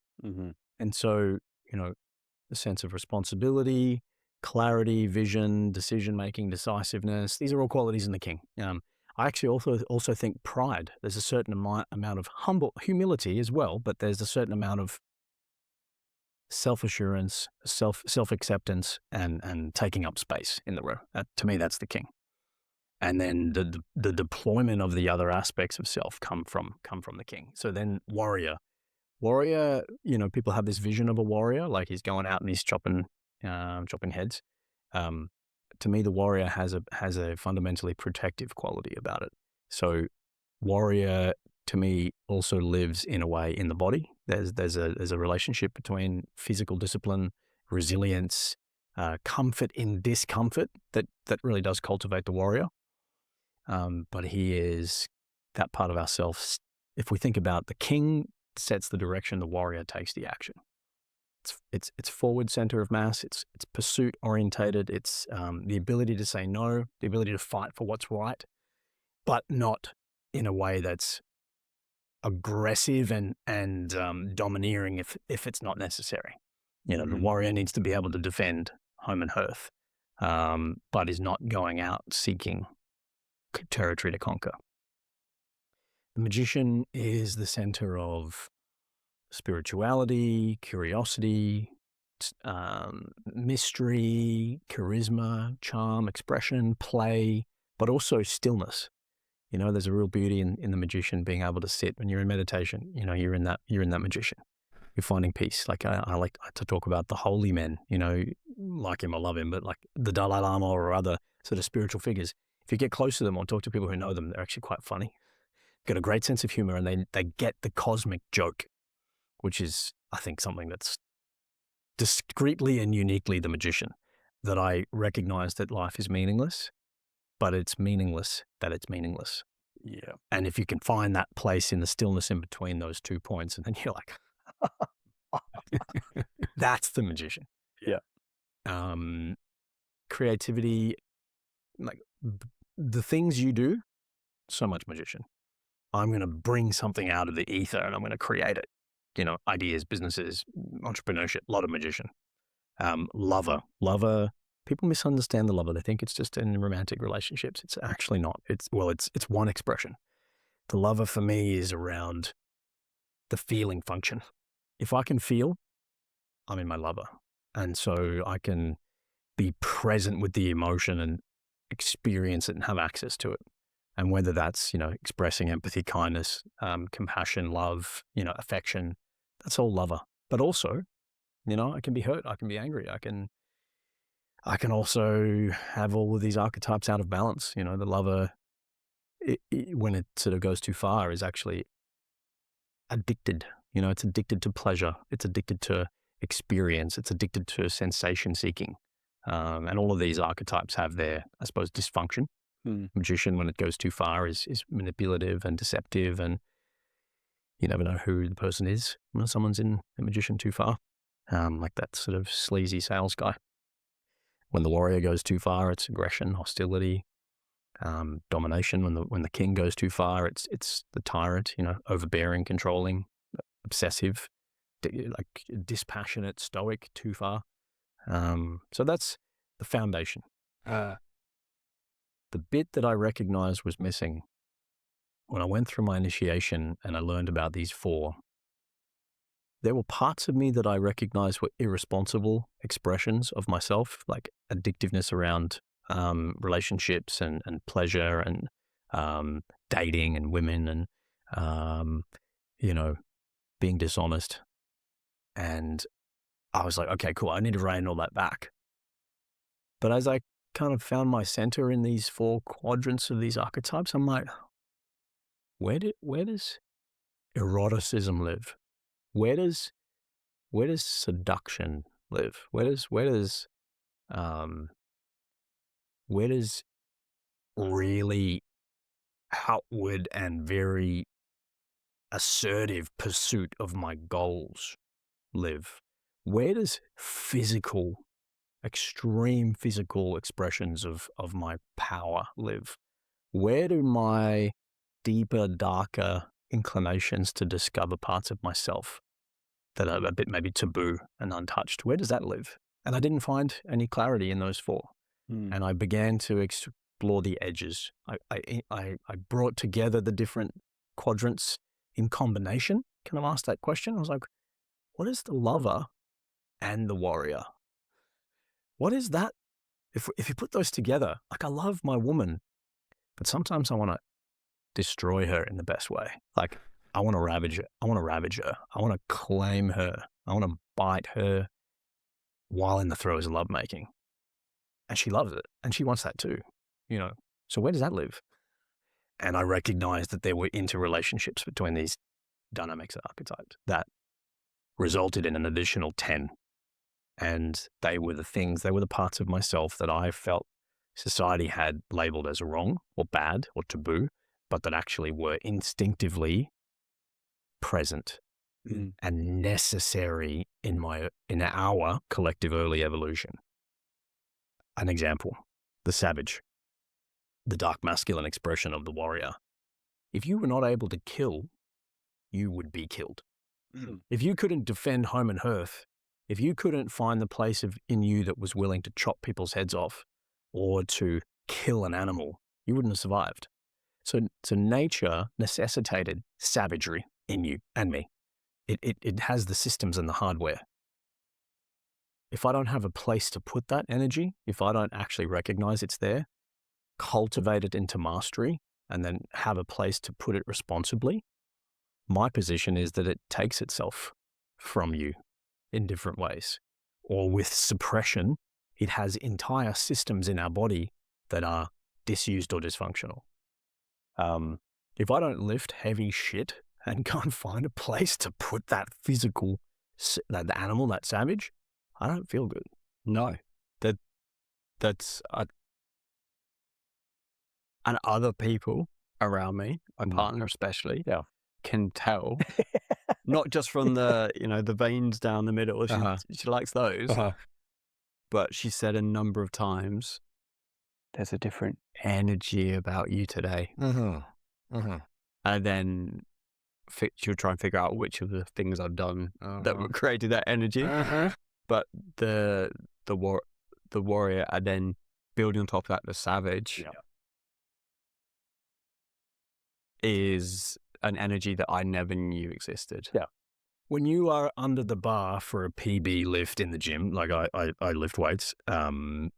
And so, the sense of responsibility, clarity, vision, decision-making, decisiveness, these are all qualities in the king. I actually also think pride. There's a certain amount of humility as well, but there's a certain amount of self-assurance, self-acceptance, and taking up space in the room. To me, that's the king. And then the deployment of the other aspects of self come from the king. So then warrior, people have this vision of a warrior, like he's going out and he's chopping heads. To me, the warrior has a fundamentally protective quality about it. So warrior to me also lives in a way in the body. There's a relationship between physical discipline, resilience, comfort in discomfort that really does cultivate the warrior. But he is that part of ourselves. If we think about the king sets the direction, the warrior takes the action. It's forward center of mass. It's pursuit orientated. It's the ability to say no, the ability to fight for what's right, but not in a way that's aggressive and domineering if it's not necessary. You know, the warrior needs to be able to defend home and hearth, but is not going out seeking territory to conquer. The magician is the center of spirituality, curiosity, mystery, charisma, charm, expression, play, but also stillness. You know, there's a real beauty in the magician being able to sit when you're in meditation. You know, you're in that magician. You're finding peace. Like I like to talk about the holy men. You know, like him or love him, but like the Dalai Lama or other sort of spiritual figures. If you get close to them or talk to people who know them, they're actually quite funny. Got a great sense of humor, and they get the cosmic joke, which is, I think, something that's discreetly and uniquely the magician. That I recognize that life is meaningless, but it's meaningless that it's meaningless. Yeah. And if you can find that place in the stillness in between those 2 points, and then you're like, that's the magician. Yeah. Creativity, like the things you do, so much magician. I'm going to bring something out of the ether and I'm going to create it. You know, ideas, businesses, entrepreneurship, a lot of magician. Lover. People misunderstand the lover. They think it's just in romantic relationships. It's actually not. It's one expression. The lover for me is around the feeling function. If I can feel, I'm in my lover. And so I can be present with the emotion and experience it and have access to it. And whether that's, you know, expressing empathy, kindness, compassion, love, you know, affection, that's all lover. But also, you know, I can be hurt. I can be angry. I can also have all of these archetypes out of balance. You know, the lover, when it sort of goes too far, is actually addicted. You know, it's addicted to pleasure. It's addicted to experience. It's addicted to sensation seeking. And all of these archetypes have their, I suppose, dysfunction. Magician, when it goes too far, is manipulative and deceptive, and you never know who the person is when someone's in a magician too far. Like that sort of sleazy sales guy. When the warrior goes too far, it's aggression, hostility, domination. When the king goes too far, it's the tyrant. You know, overbearing, controlling, obsessive, like dispassionate, stoic, too far. So that's the foundation. The bit that I recognized was missing when I went through my initiation and I learned about these 4, there were parts of me that I recognized were irresponsible expressions of myself, like addictiveness around relationships and pleasure and dating and women and, you know, being dishonest. And I was like, okay, cool. I need to rein all that back. But as I kind of found my center in these 4 quadrants of these archetypes, I'm like, where does eroticism live? Where does seduction live? Where does really outward and very assertive pursuit of my goals live? Where does extreme physical expressions of my power live? Where do my deeper, darker inclinations to discover parts of myself that are a bit maybe taboo and untouched, where does that live? And I didn't find any clarity in those 4. And I began to explore the edges. I brought together the different quadrants in combination. Kind of asked that question. I was like, what is the lover and the warrior? What is that? If you put those together, like I love my woman, but sometimes I want to destroy her in the best way. Like I want to ravage her. I want to claim her. I want to bite her while in the throes of lovemaking. And she loves it. And she wants that too, you know. So where does that live? And I recognized that there were interrelationships between these dynamics and archetypes that resulted in an additional 10. And they were the parts of myself that I felt society had labeled as wrong or bad or taboo, but that actually were instinctively present and necessary in our collective early evolution. An example, the savage, the dark masculine expression of the warrior. If you were not able to kill, you would be killed. If you couldn't defend home and hearth, if you couldn't find the place in you that was willing to chop people's heads off or to kill an animal, you wouldn't have survived. So nature necessitated savagery in you and me. It has the systems and the hardware. If I don't have a place to put that energy, if I don't actually recognize it's there, cultivate it into mastery, and then have a place to put it responsibly, my position is that it takes itself from you in different ways. Or with suppression, it has entire systems in our body that are disused or dysfunctional. If I don't lift heavy shit and can't find a place to put that physical, that animal, that savage, I don't feel good. No, that's and other people around me, my partner especially, can tell, not just from the the veins down the middle. She likes those, but she said a number of times, "There's a different energy about you today," and then she'll try and figure out which of the things I've done that created that energy. But the warrior, and then building on top of that, the savage is an energy that I never knew existed. Yeah. When you are under the bar for a PB lift in the gym, like I lift weights, and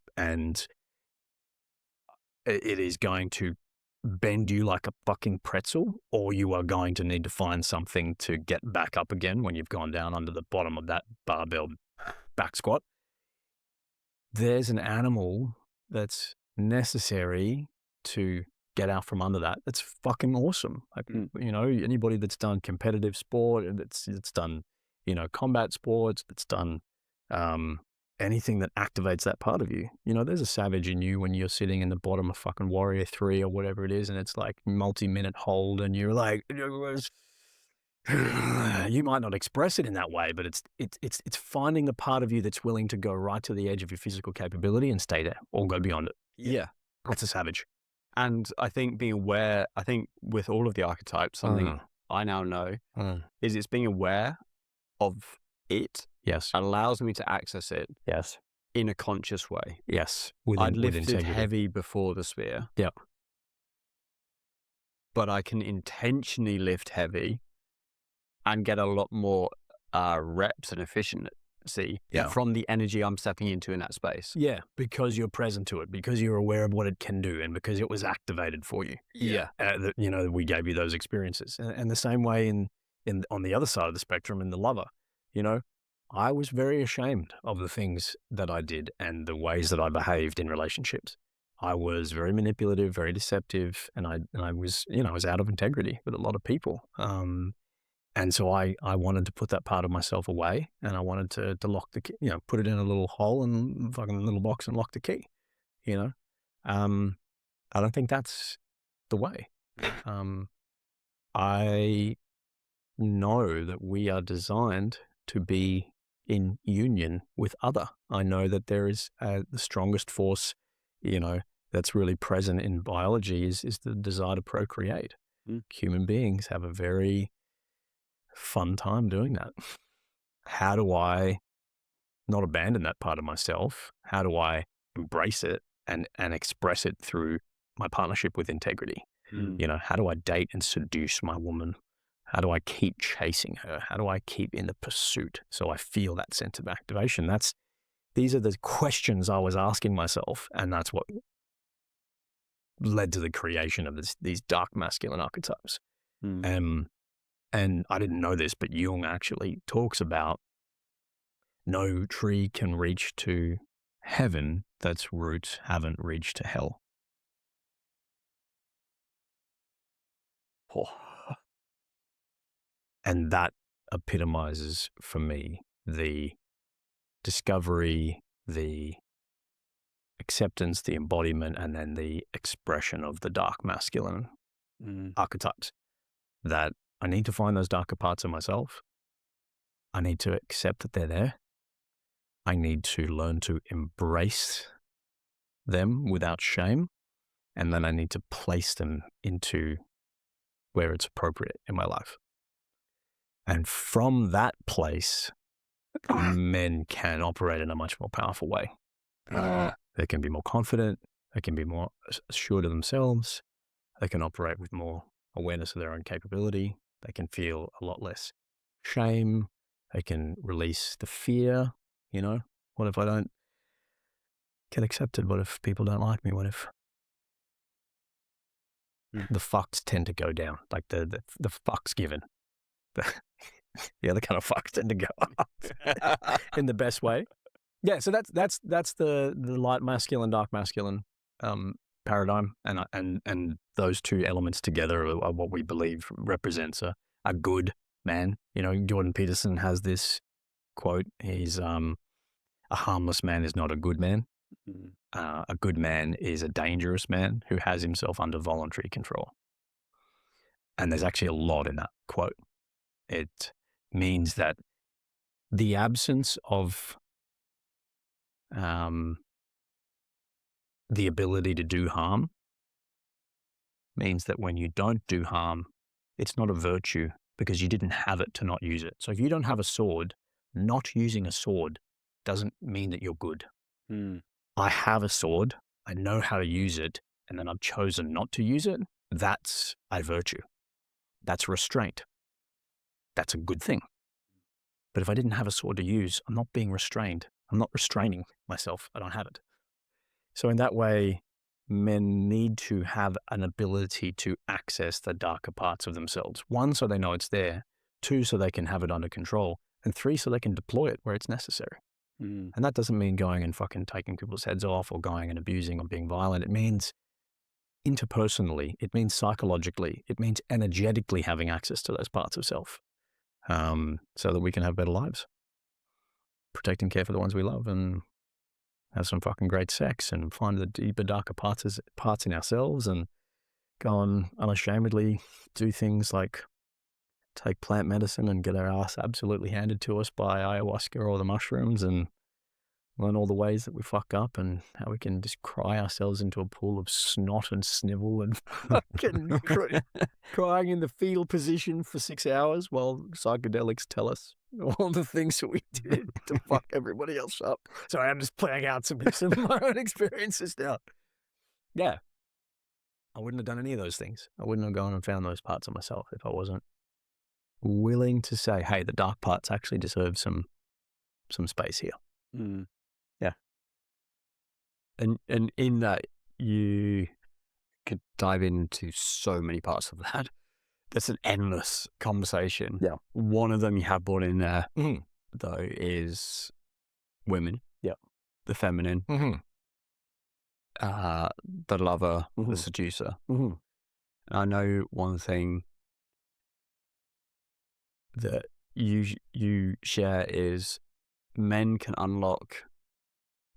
it is going to bend you like a fucking pretzel, or you are going to need to find something to get back up again when you've gone down under the bottom of that barbell back squat. There's an animal that's necessary to get out from under that. That's fucking awesome. Like, anybody that's done competitive sport, that's done, combat sports, that's done anything that activates that part of you. There's a savage in you when you're sitting in the bottom of fucking Warrior 3 or whatever it is, and it's like multi-minute hold, and you're like, you might not express it in that way, but it's finding the part of you that's willing to go right to the edge of your physical capability and stay there or go beyond it. Yeah. That's a savage. And I think being aware, with all of the archetypes, something I now know is it's being aware of it. Yes. Allows me to access it. Yes. In a conscious way. Yes. I'd lifted heavy before the spear. Yeah. But I can intentionally lift heavy and get a lot more reps and efficiency from the energy I'm stepping into in that space. Yeah, because you're present to it, because you're aware of what it can do, and because it was activated for you. Yeah. We gave you those experiences. And the same way on the other side of the spectrum in the lover, I was very ashamed of the things that I did and the ways that I behaved in relationships. I was very manipulative, very deceptive, and I was out of integrity with a lot of people. And so I wanted to put that part of myself away, and I wanted to lock the key, put it in a little hole and fucking little box and lock the key. I don't think that's the way. I know that we are designed to be in union with other. I know that there is the strongest force, that's really present in biology is the desire to procreate. Human beings have a very fun time doing that. How do I not abandon that part of myself? How do I embrace it and express it through my partnership with integrity? How do I date and seduce my woman? How do I keep chasing her? How do I keep in the pursuit so I feel that sense of activation? These are the questions I was asking myself, and that's what led to the creation of these dark masculine archetypes. And I didn't know this, but Jung actually talks about no tree can reach to heaven that's roots haven't reached to hell. And that epitomizes for me the discovery, the acceptance, the embodiment, and then the expression of the dark masculine archetypes. That I need to find those darker parts of myself. I need to accept that they're there. I need to learn to embrace them without shame. And then I need to place them into where it's appropriate in my life. And from that place, men can operate in a much more powerful way. They can be more confident. They can be more assured of themselves. They can operate with more awareness of their own capability. They can feel a lot less shame. They can release the fear. What if I don't get accepted? What if people don't like me? What if the fucks tend to go down? Like the fucks given. The other kind of fucks tend to go up in the best way. Yeah, so that's the light masculine, dark masculine paradigm, and those two elements together are what we believe represents a good man. Jordan Peterson has this quote. He's a harmless man is not a good man. A good man is a dangerous man who has himself under voluntary control. And there's actually a lot in that quote. It means that the absence of the ability to do harm means that when you don't do harm, it's not a virtue because you didn't have it to not use it. So if you don't have a sword, not using a sword doesn't mean that you're good. I have a sword, I know how to use it, and then I've chosen not to use it. That's a virtue. That's restraint. That's a good thing. But if I didn't have a sword to use, I'm not being restrained. I'm not restraining myself. I don't have it. So in that way, men need to have an ability to access the darker parts of themselves. 1, so they know it's there. 2, so they can have it under control. And 3, so they can deploy it where it's necessary. And that doesn't mean going and fucking taking people's heads off or going and abusing or being violent. It means interpersonally. It means psychologically. It means energetically having access to those parts of self so that we can have better lives. Protect and care for the ones we love and have some fucking great sex and find the deeper, darker parts in ourselves and go on unashamedly do things like take plant medicine and get our ass absolutely handed to us by ayahuasca or the mushrooms and learn all the ways that we fuck up and how we can just cry ourselves into a pool of snot and snivel and fucking crying in the fetal position for 6 hours while psychedelics tell us all the things that we did to fuck everybody else up. So I'm just playing out some of my own experiences now. Yeah. I wouldn't have done any of those things. I wouldn't have gone and found those parts of myself if I wasn't willing to say, hey, the dark parts actually deserve some space here. Yeah. And in that, you could dive into so many parts of that. That's an endless conversation. Yeah. One of them you have brought in there, though, is women. Yeah. The feminine. The lover, the seducer. And I know one thing that you share is men can unlock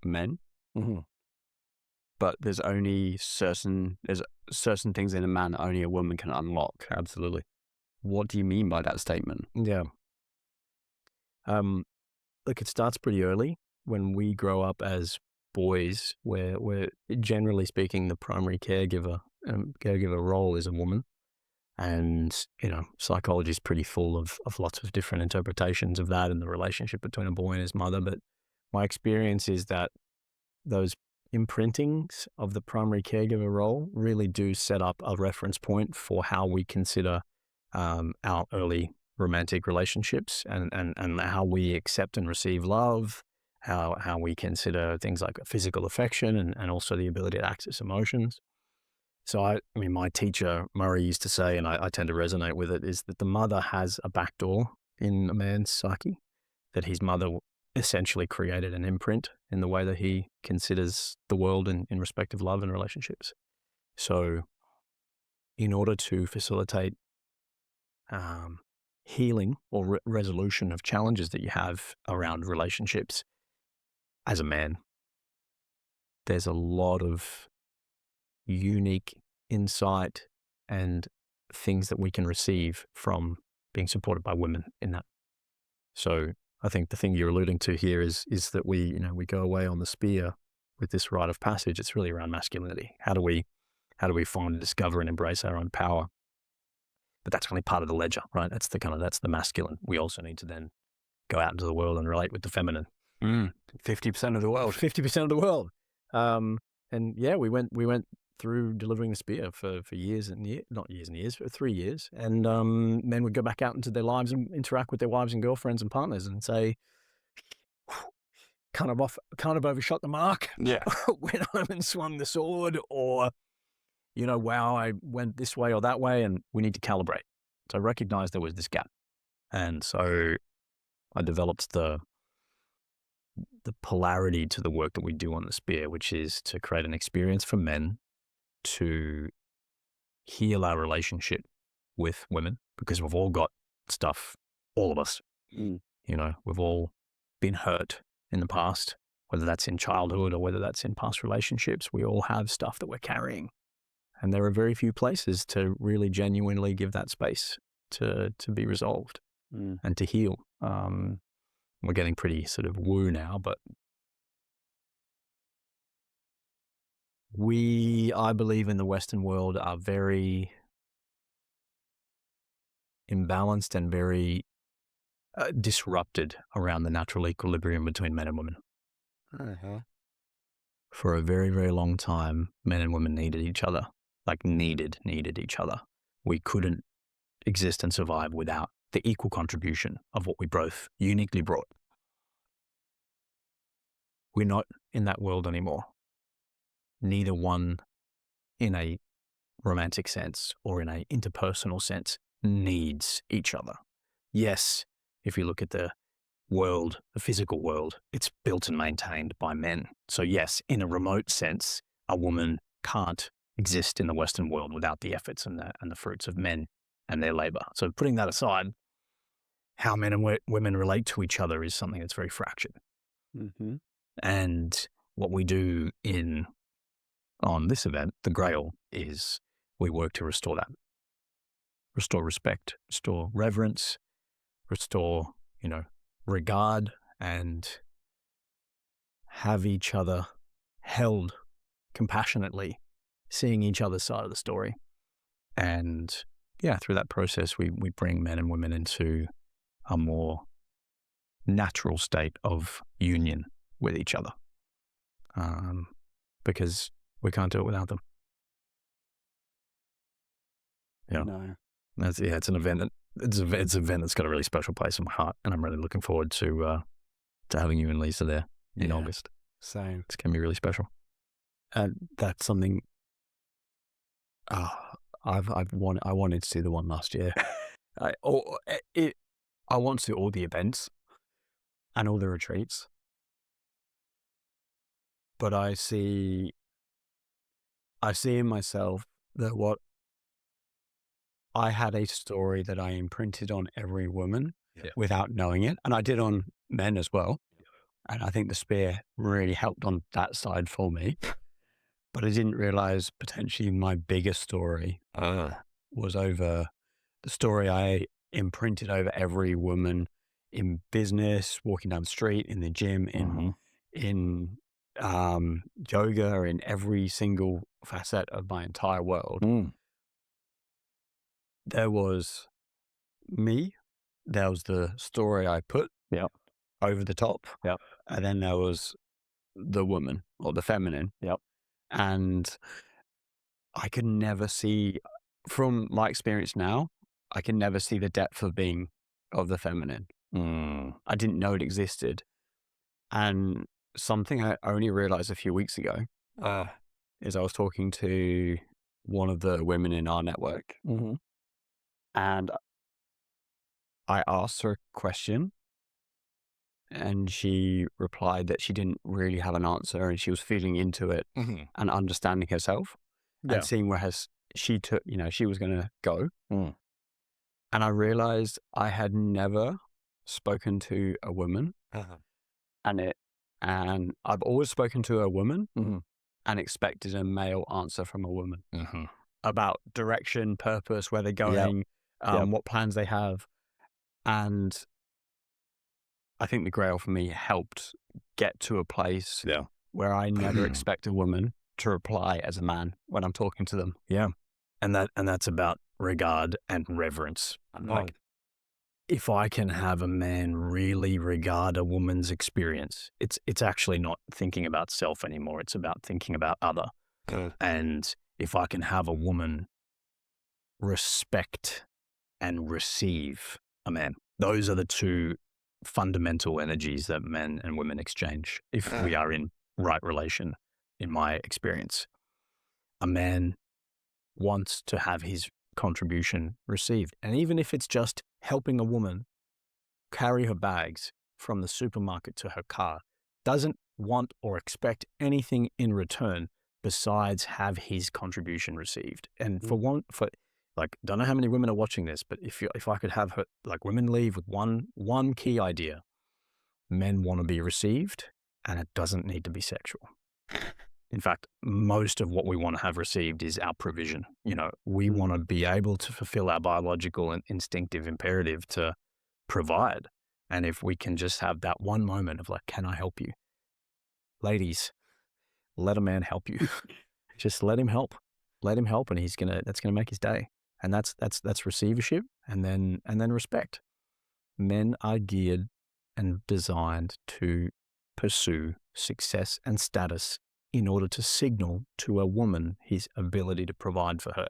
men, but there's certain things in a man that only a woman can unlock. Absolutely. What do you mean by that statement? Yeah. Look, it starts pretty early when we grow up as boys, where we're generally speaking the primary caregiver role is a woman. And, psychology is pretty full of lots of different interpretations of that and the relationship between a boy and his mother. But my experience is that those imprintings of the primary caregiver role really do set up a reference point for how we consider our early romantic relationships and how we accept and receive love, how we consider things like physical affection and also the ability to access emotions. So I mean, my teacher, Murray, used to say, and I tend to resonate with it, is that the mother has a backdoor in a man's psyche, that his mother essentially created an imprint in the way that he considers the world in respect of love and relationships. So in order to facilitate healing or resolution of challenges that you have around relationships as a man, there's a lot of unique insight and things that we can receive from being supported by women in that. So I think the thing you're alluding to here is that we go away on the spear with this rite of passage. It's really around masculinity. How do we find and discover and embrace our own power? But that's only part of the ledger, right? That's the masculine. We also need to then go out into the world and relate with the feminine. 50% of the world. 50% of the world. And yeah, we went through delivering the spear for years and years, not years and years, for 3 years. And men would go back out into their lives and interact with their wives and girlfriends and partners and say, kind of overshot the mark. Yeah. Went home and swung the sword, or, wow, I went this way or that way, and we need to calibrate. So I recognized there was this gap. And so I developed the polarity to the work that we do on the spear, which is to create an experience for men to heal our relationship with women, because we've all got stuff, all of us. We've all been hurt in the past, whether that's in childhood or whether that's in past relationships. We all have stuff that we're carrying. And there are very few places to really genuinely give that space to be resolved and to heal. We're getting pretty sort of woo now, but I believe in the Western world, are very imbalanced and very disrupted around the natural equilibrium between men and women. For a very, very long time, men and women needed each other, like needed each other. We couldn't exist and survive without the equal contribution of what we both uniquely brought. We're not in that world anymore. Neither one, in a romantic sense or in an interpersonal sense, needs each other. Yes, if you look at the world, the physical world, it's built and maintained by men. So yes, in a remote sense, a woman can't exist in the Western world without the efforts and the fruits of men and their labor. So putting that aside, how men and women relate to each other is something that's very fractured. And what we do on this event, the Grail, is we work to restore that. Restore respect, restore reverence, restore, regard, and have each other held compassionately, seeing each other's side of the story. And yeah, through that process, we bring men and women into a more natural state of union with each other, because we can't do it without them. Yeah, No. It's an event. It's an event that's got a really special place in my heart, and I'm really looking forward to having you and Lisa there in August. Same. It's gonna be really special. And that's something. I wanted to do the one last year. I want to do all the events and all the retreats, but I see in myself that what I had a story that I imprinted on every woman without knowing it, and I did on men as well. And I think the spear really helped on that side for me. But I didn't realize potentially my biggest story was over the story I imprinted over every woman in business, walking down the street, in the gym, in yoga, in every single facet of my entire world. There was me. There was the story I put over the top. And then there was the woman or the feminine. And I could never see, from my experience now, I can never see the depth of being of the feminine. I didn't know it existed. And something I only realized a few weeks ago is I was talking to one of the women in our network. And I asked her a question, and she replied that she didn't really have an answer, and she was feeling into it and understanding herself and seeing where she took, she was going to go. And I realized I had never spoken to a woman, and I've always spoken to a woman and expected a male answer from a woman about direction, purpose, where they're going, what plans they have. And I think the Grail for me helped get to a place where I never expect a woman to reply as a man when I'm talking to them. Yeah. And that's about regard and reverence. Like, if I can have a man really regard a woman's experience, it's actually not thinking about self anymore. It's about thinking about other. And if I can have a woman respect and receive a man, those are the two fundamental energies that men and women exchange if we are in right relation, in my experience. A man wants to have his contribution received. And even if it's just helping a woman carry her bags from the supermarket to her car, doesn't want or expect anything in return besides have his contribution received. And don't know how many women are watching this, but if I could have her, like, women leave with one key idea: men want to be received, and it doesn't need to be sexual. In fact, most of what we want to have received is our provision. We want to be able to fulfill our biological and instinctive imperative to provide. And if we can just have that one moment of like, can I help you? Ladies, let a man help you. Just let him help. Let him help, and that's gonna make his day. And that's receivership, and then respect. Men are geared and designed to pursue success and status in order to signal to a woman his ability to provide for her.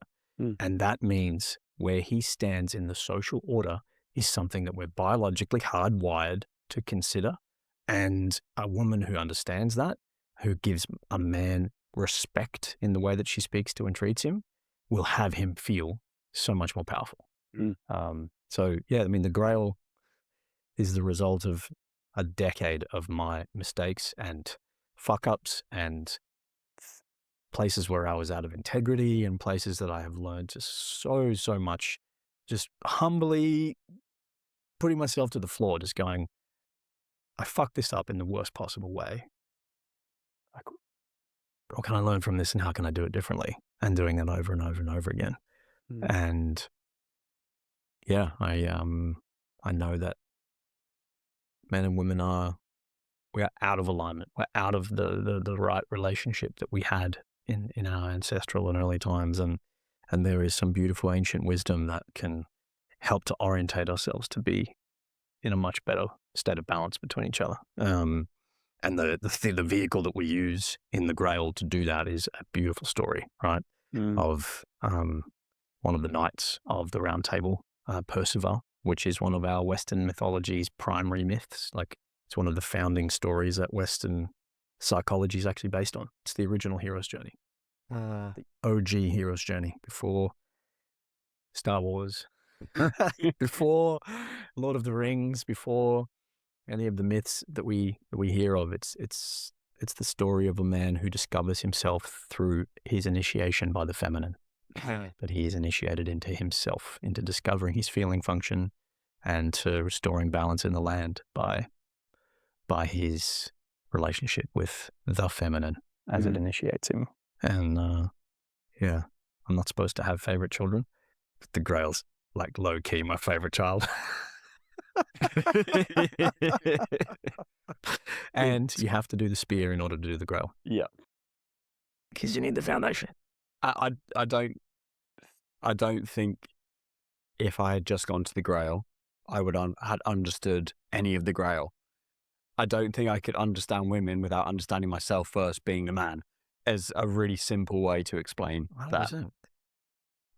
And that means where he stands in the social order is something that we're biologically hardwired to consider. And a woman who understands that, who gives a man respect in the way that she speaks to and treats him, will have him feel so much more powerful. The Grail is the result of a decade of my mistakes and fuck-ups and places where I was out of integrity and places that I have learned just so much, just humbly putting myself to the floor, just going, I fucked this up in the worst possible way. Like, what can I learn from this, and how can I do it differently? And doing that over and over and over again. And I know that men and women we are out of alignment. We're out of the right relationship that we had in our ancestral and early times. And there is some beautiful ancient wisdom that can help to orientate ourselves to be in a much better state of balance between each other. And the vehicle that we use in the Grail to do that is a beautiful story, right? Of one of the knights of the Round Table, Perceval, which is one of our Western mythology's primary myths. Like, it's one of the founding stories that Western psychology is actually based on. It's the original hero's journey, the OG hero's journey, before Star Wars, before Lord of the Rings, before any of the myths that we hear of. It's the story of a man who discovers himself through his initiation by the feminine. That he is initiated into himself, into discovering his feeling function, and to restoring balance in the land by his relationship with the feminine as it initiates him. And I'm not supposed to have favorite children, but the Grail's like low key my favorite child. And you have to do the spear in order to do the Grail. Yeah, because you need the foundation. I don't think if I had just gone to the Grail, I would had understood any of the Grail. I don't think I could understand women without understanding myself first, being a man, as a really simple way to explain 100%. That.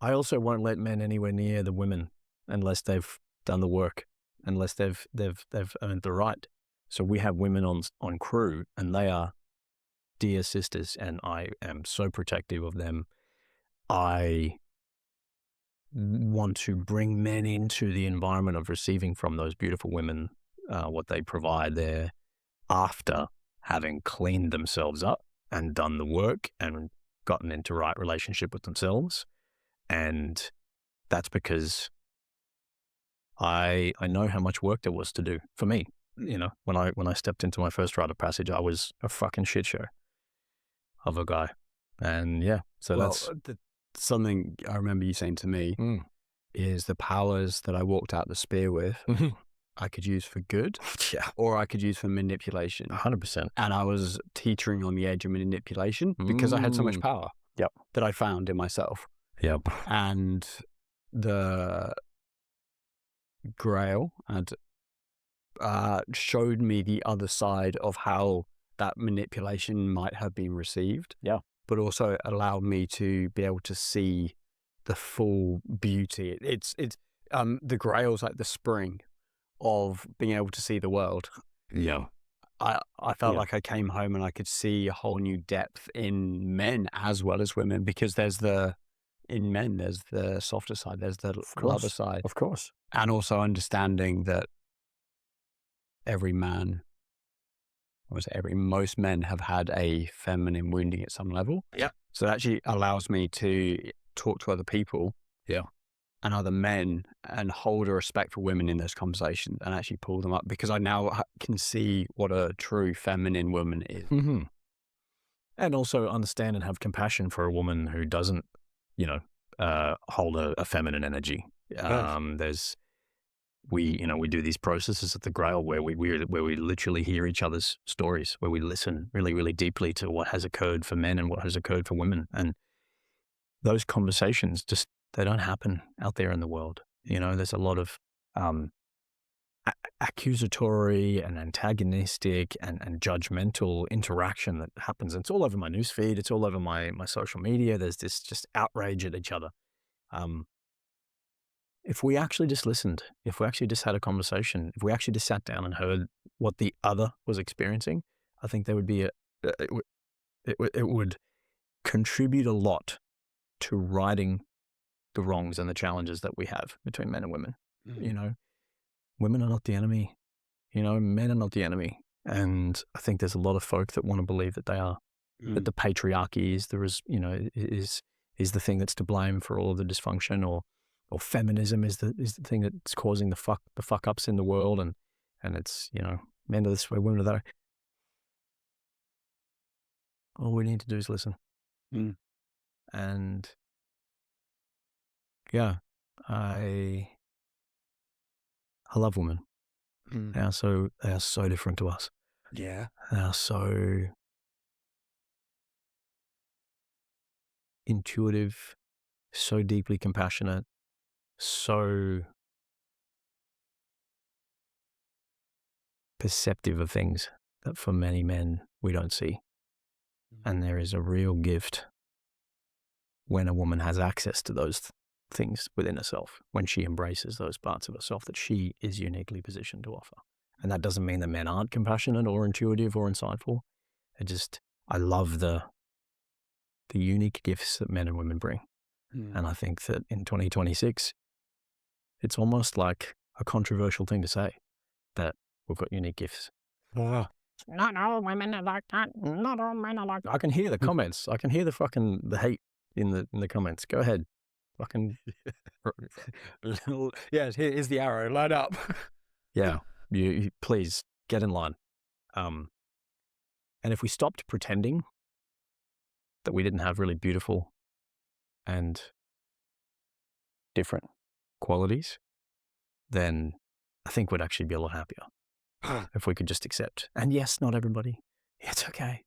I also won't let men anywhere near the women unless they've done the work, unless they've earned the right. So we have women on crew, and they are dear sisters, and I am so protective of them. I want to bring men into the environment of receiving from those beautiful women what they provide there, after having cleaned themselves up and done the work and gotten into right relationship with themselves. And that's because I know how much work there was to do for me. You know, when I stepped into my first rite of passage, I was a fucking shit show of a guy. And yeah, so that's something I remember you saying to me is the powers that I walked out the spear with, I could use for good, or I could use for manipulation. 100%. And I was teetering on the edge of manipulation because I had so much power that I found in myself. Yep. And the Grail had showed me the other side of how that manipulation might have been received. Yeah. But also allowed me to be able to see the full beauty. It's the Grail's like the spring of being able to see the world. Yeah. I felt like I came home and I could see a whole new depth in men as well as women, because in men, there's the softer side, there's the lover side. Of course. And also understanding that most men have had a feminine wounding at some level. Yeah. So that actually allows me to talk to other people. Yeah. And other men and hold a respect for women in those conversations and actually pull them up, because I now can see what a true feminine woman is. Mm-hmm. And also understand and have compassion for a woman who doesn't, hold a feminine energy. We do these processes at the Grail where we literally hear each other's stories, where we listen really, really deeply to what has occurred for men and what has occurred for women. And those conversations they don't happen out there in the world. There's a lot of accusatory and antagonistic and judgmental interaction that happens. It's all over my newsfeed. It's all over my social media. There's this just outrage at each other. If we actually just listened, if we actually just had a conversation, if we actually just sat down and heard what the other was experiencing, I think there would be it would contribute a lot to righting the wrongs and the challenges that we have between men and women. Women are not the enemy. Men are not the enemy. And I think there's a lot of folk that want to believe that they are, that the patriarchy is is the thing that's to blame for all of the dysfunction, or feminism is the thing that's causing the fuck ups in the world, and it's men are this way, women are that way. All we need to do is listen. And yeah, I love women. They are so different to us. Yeah, they are so intuitive, so deeply compassionate, so perceptive of things that for many men we don't see. And there is a real gift when a woman has access to those things within herself, when she embraces those parts of herself that she is uniquely positioned to offer. And that doesn't mean that men aren't compassionate or intuitive or insightful. I love the unique gifts that men and women bring. And I think that in 2026, it's almost like a controversial thing to say that we've got unique gifts. Not all women are like that. Not all men are like that. I can hear the comments. I can hear the hate in the comments. Go ahead. Fucking yes, here's the arrow. Line up. Yeah. You please get in line. And if we stopped pretending that we didn't have really beautiful and different qualities, then I think we'd actually be a lot happier if we could just accept. And yes, not everybody. It's okay.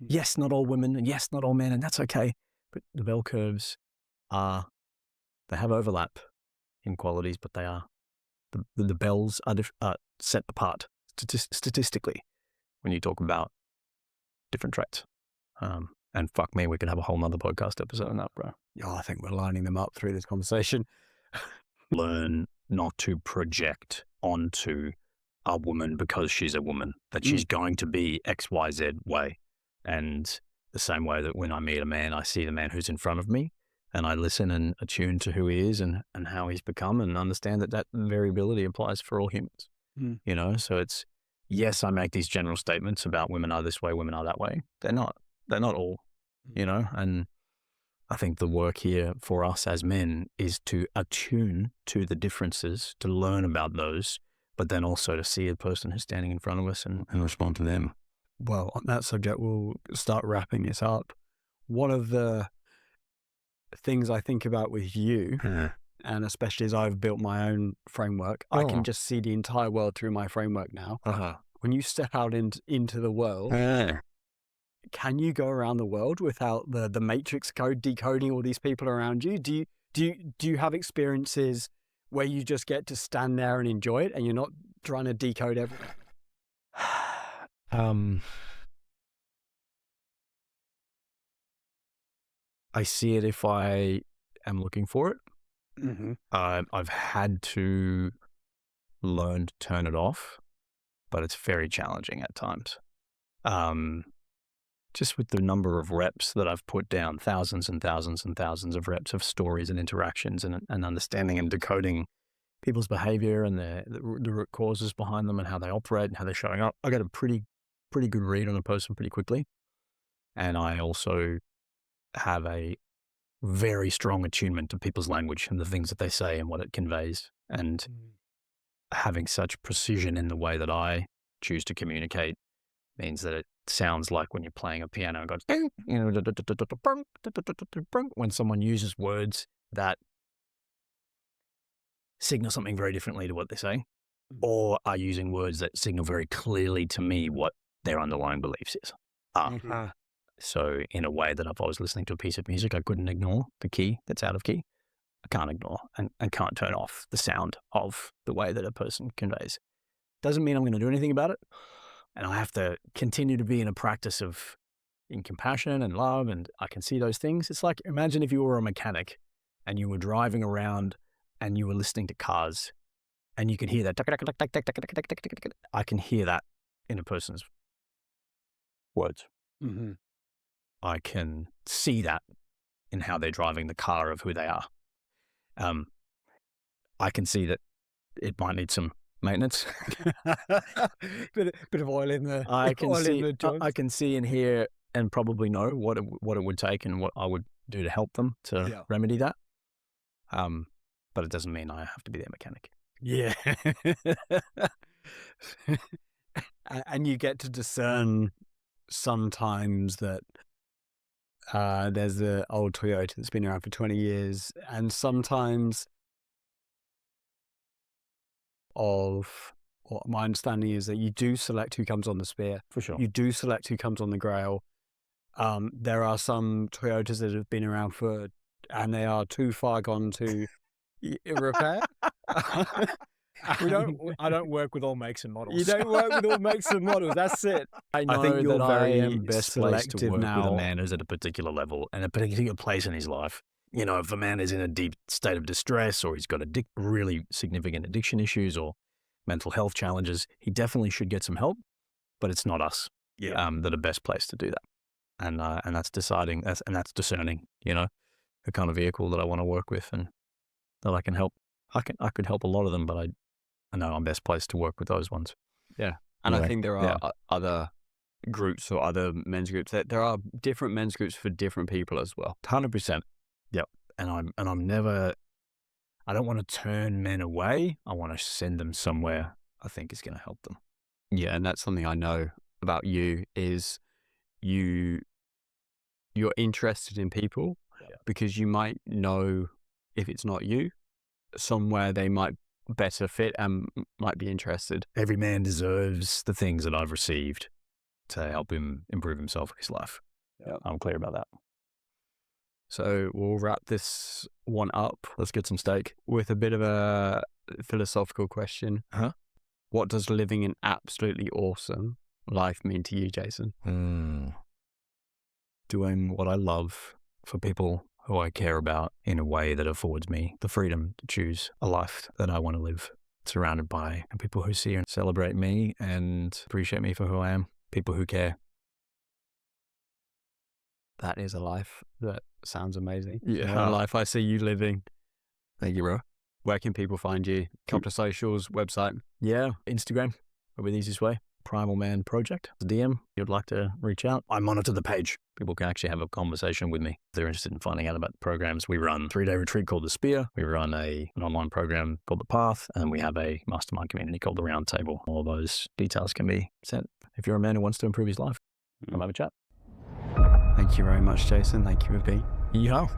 Yes, not all women, and yes, not all men, and that's okay. But the bell curves they have overlap in qualities, but they are, the bells are set apart statistically when you talk about different traits. And fuck me, we could have a whole nother podcast episode on that, bro. Oh, I think we're lining them up through this conversation. Learn not to project onto a woman because she's a woman, that she's going to be X, Y, Z way. And the same way that when I meet a man, I see the man who's in front of me and I listen and attune to who he is and how he's become, and understand that variability applies for all humans. So it's, yes, I make these general statements about women are this way, women are that way. They're not all, and I think the work here for us as men is to attune to the differences, to learn about those, but then also to see a person who's standing in front of us and respond to them. Well, on that subject, we'll start wrapping this up. One of the things I think about with you, and especially as I've built my own framework, I can just see the entire world through my framework now. When you step out into the world, can you go around the world without the matrix code decoding all these people around you? Do you have experiences where you just get to stand there and enjoy it, and you're not trying to decode everything? I see it if I am looking for it. I've had to learn to turn it off, but it's very challenging at times. Just with the number of reps that I've put down, thousands and thousands and thousands of reps of stories and interactions and understanding and decoding people's behavior and the root causes behind them and how they operate and how they're showing up. I get a pretty good read on a person pretty quickly. And I also have a very strong attunement to people's language and the things that they say and what it conveys. And having such precision in the way that I choose to communicate means that it sounds like when you're playing a piano and goes, when someone uses words that signal something very differently to what they say, or are using words that signal very clearly to me what their underlying beliefs is. So in a way that if I was listening to a piece of music, I couldn't ignore the key that's out of key. I can't ignore and can't turn off the sound of the way that a person conveys. Doesn't mean I'm going to do anything about it. And I have to continue to be in a practice of in compassion and love, and I can see those things. It's like, imagine if you were a mechanic and you were driving around and you were listening to cars and you could hear that. I can hear that in a person's words. I can see that in how they're driving the car of who they are. I can see that it might need some maintenance. bit of oil in the I can see and hear and probably know what it would take and what I would do to help them to remedy that. But it doesn't mean I have to be their mechanic. Yeah. And you get to discern sometimes that there's the old Toyota that's been around for 20 years, and sometimes my understanding is that you do select who comes on the Spear. For sure. You do select who comes on the Grail. There are some Toyotas that have been around and they are too far gone to repair. I don't work with all makes and models. You don't work with all makes and models. That's it. I think you're very best placed to work with a man who's at a particular level and a particular place in his life. You know, if a man is in a deep state of distress or he's got really significant addiction issues or mental health challenges, he definitely should get some help. But it's not us that are best placed to do that. And that's deciding. That's discerning. You know, the kind of vehicle that I want to work with and that I can help. I could help a lot of them, but I know I'm best placed to work with those ones. Yeah. And anyway, I think there are other groups or other men's groups. There are different men's groups for different people as well. 100%. Yep. And I'm never, I don't want to turn men away. I want to send them somewhere I think is going to help them. Yeah. And that's something I know about you is you're interested in people because you might know if it's not you, somewhere they might better fit and might be interested. Every man deserves the things that I've received to help him improve himself in his life. Yeah. I'm clear about that. So we'll wrap this one up. Let's get some steak. With a bit of a philosophical question. What does living an absolutely awesome life mean to you, Jason? Doing what I love for people who I care about in a way that affords me the freedom to choose a life that I want to live, surrounded by people who see and celebrate me and appreciate me for who I am, people who care. That is a life that sounds amazing. Yeah. A life I see you living. Thank you, bro. Where can people find you? Couple of socials, website? Yeah, Instagram, probably the easiest way. Primal Man Project. DM, if you'd like to reach out. I monitor the page. People can actually have a conversation with me if they're interested in finding out about the programs. We run a 3-day retreat called the Spear. We run an online program called the Path, and we have a mastermind community called the Round Table. All those details can be sent if you're a man who wants to improve his life. Come have a chat. Thank you very much, Jason. Thank you for being. Yeehaw.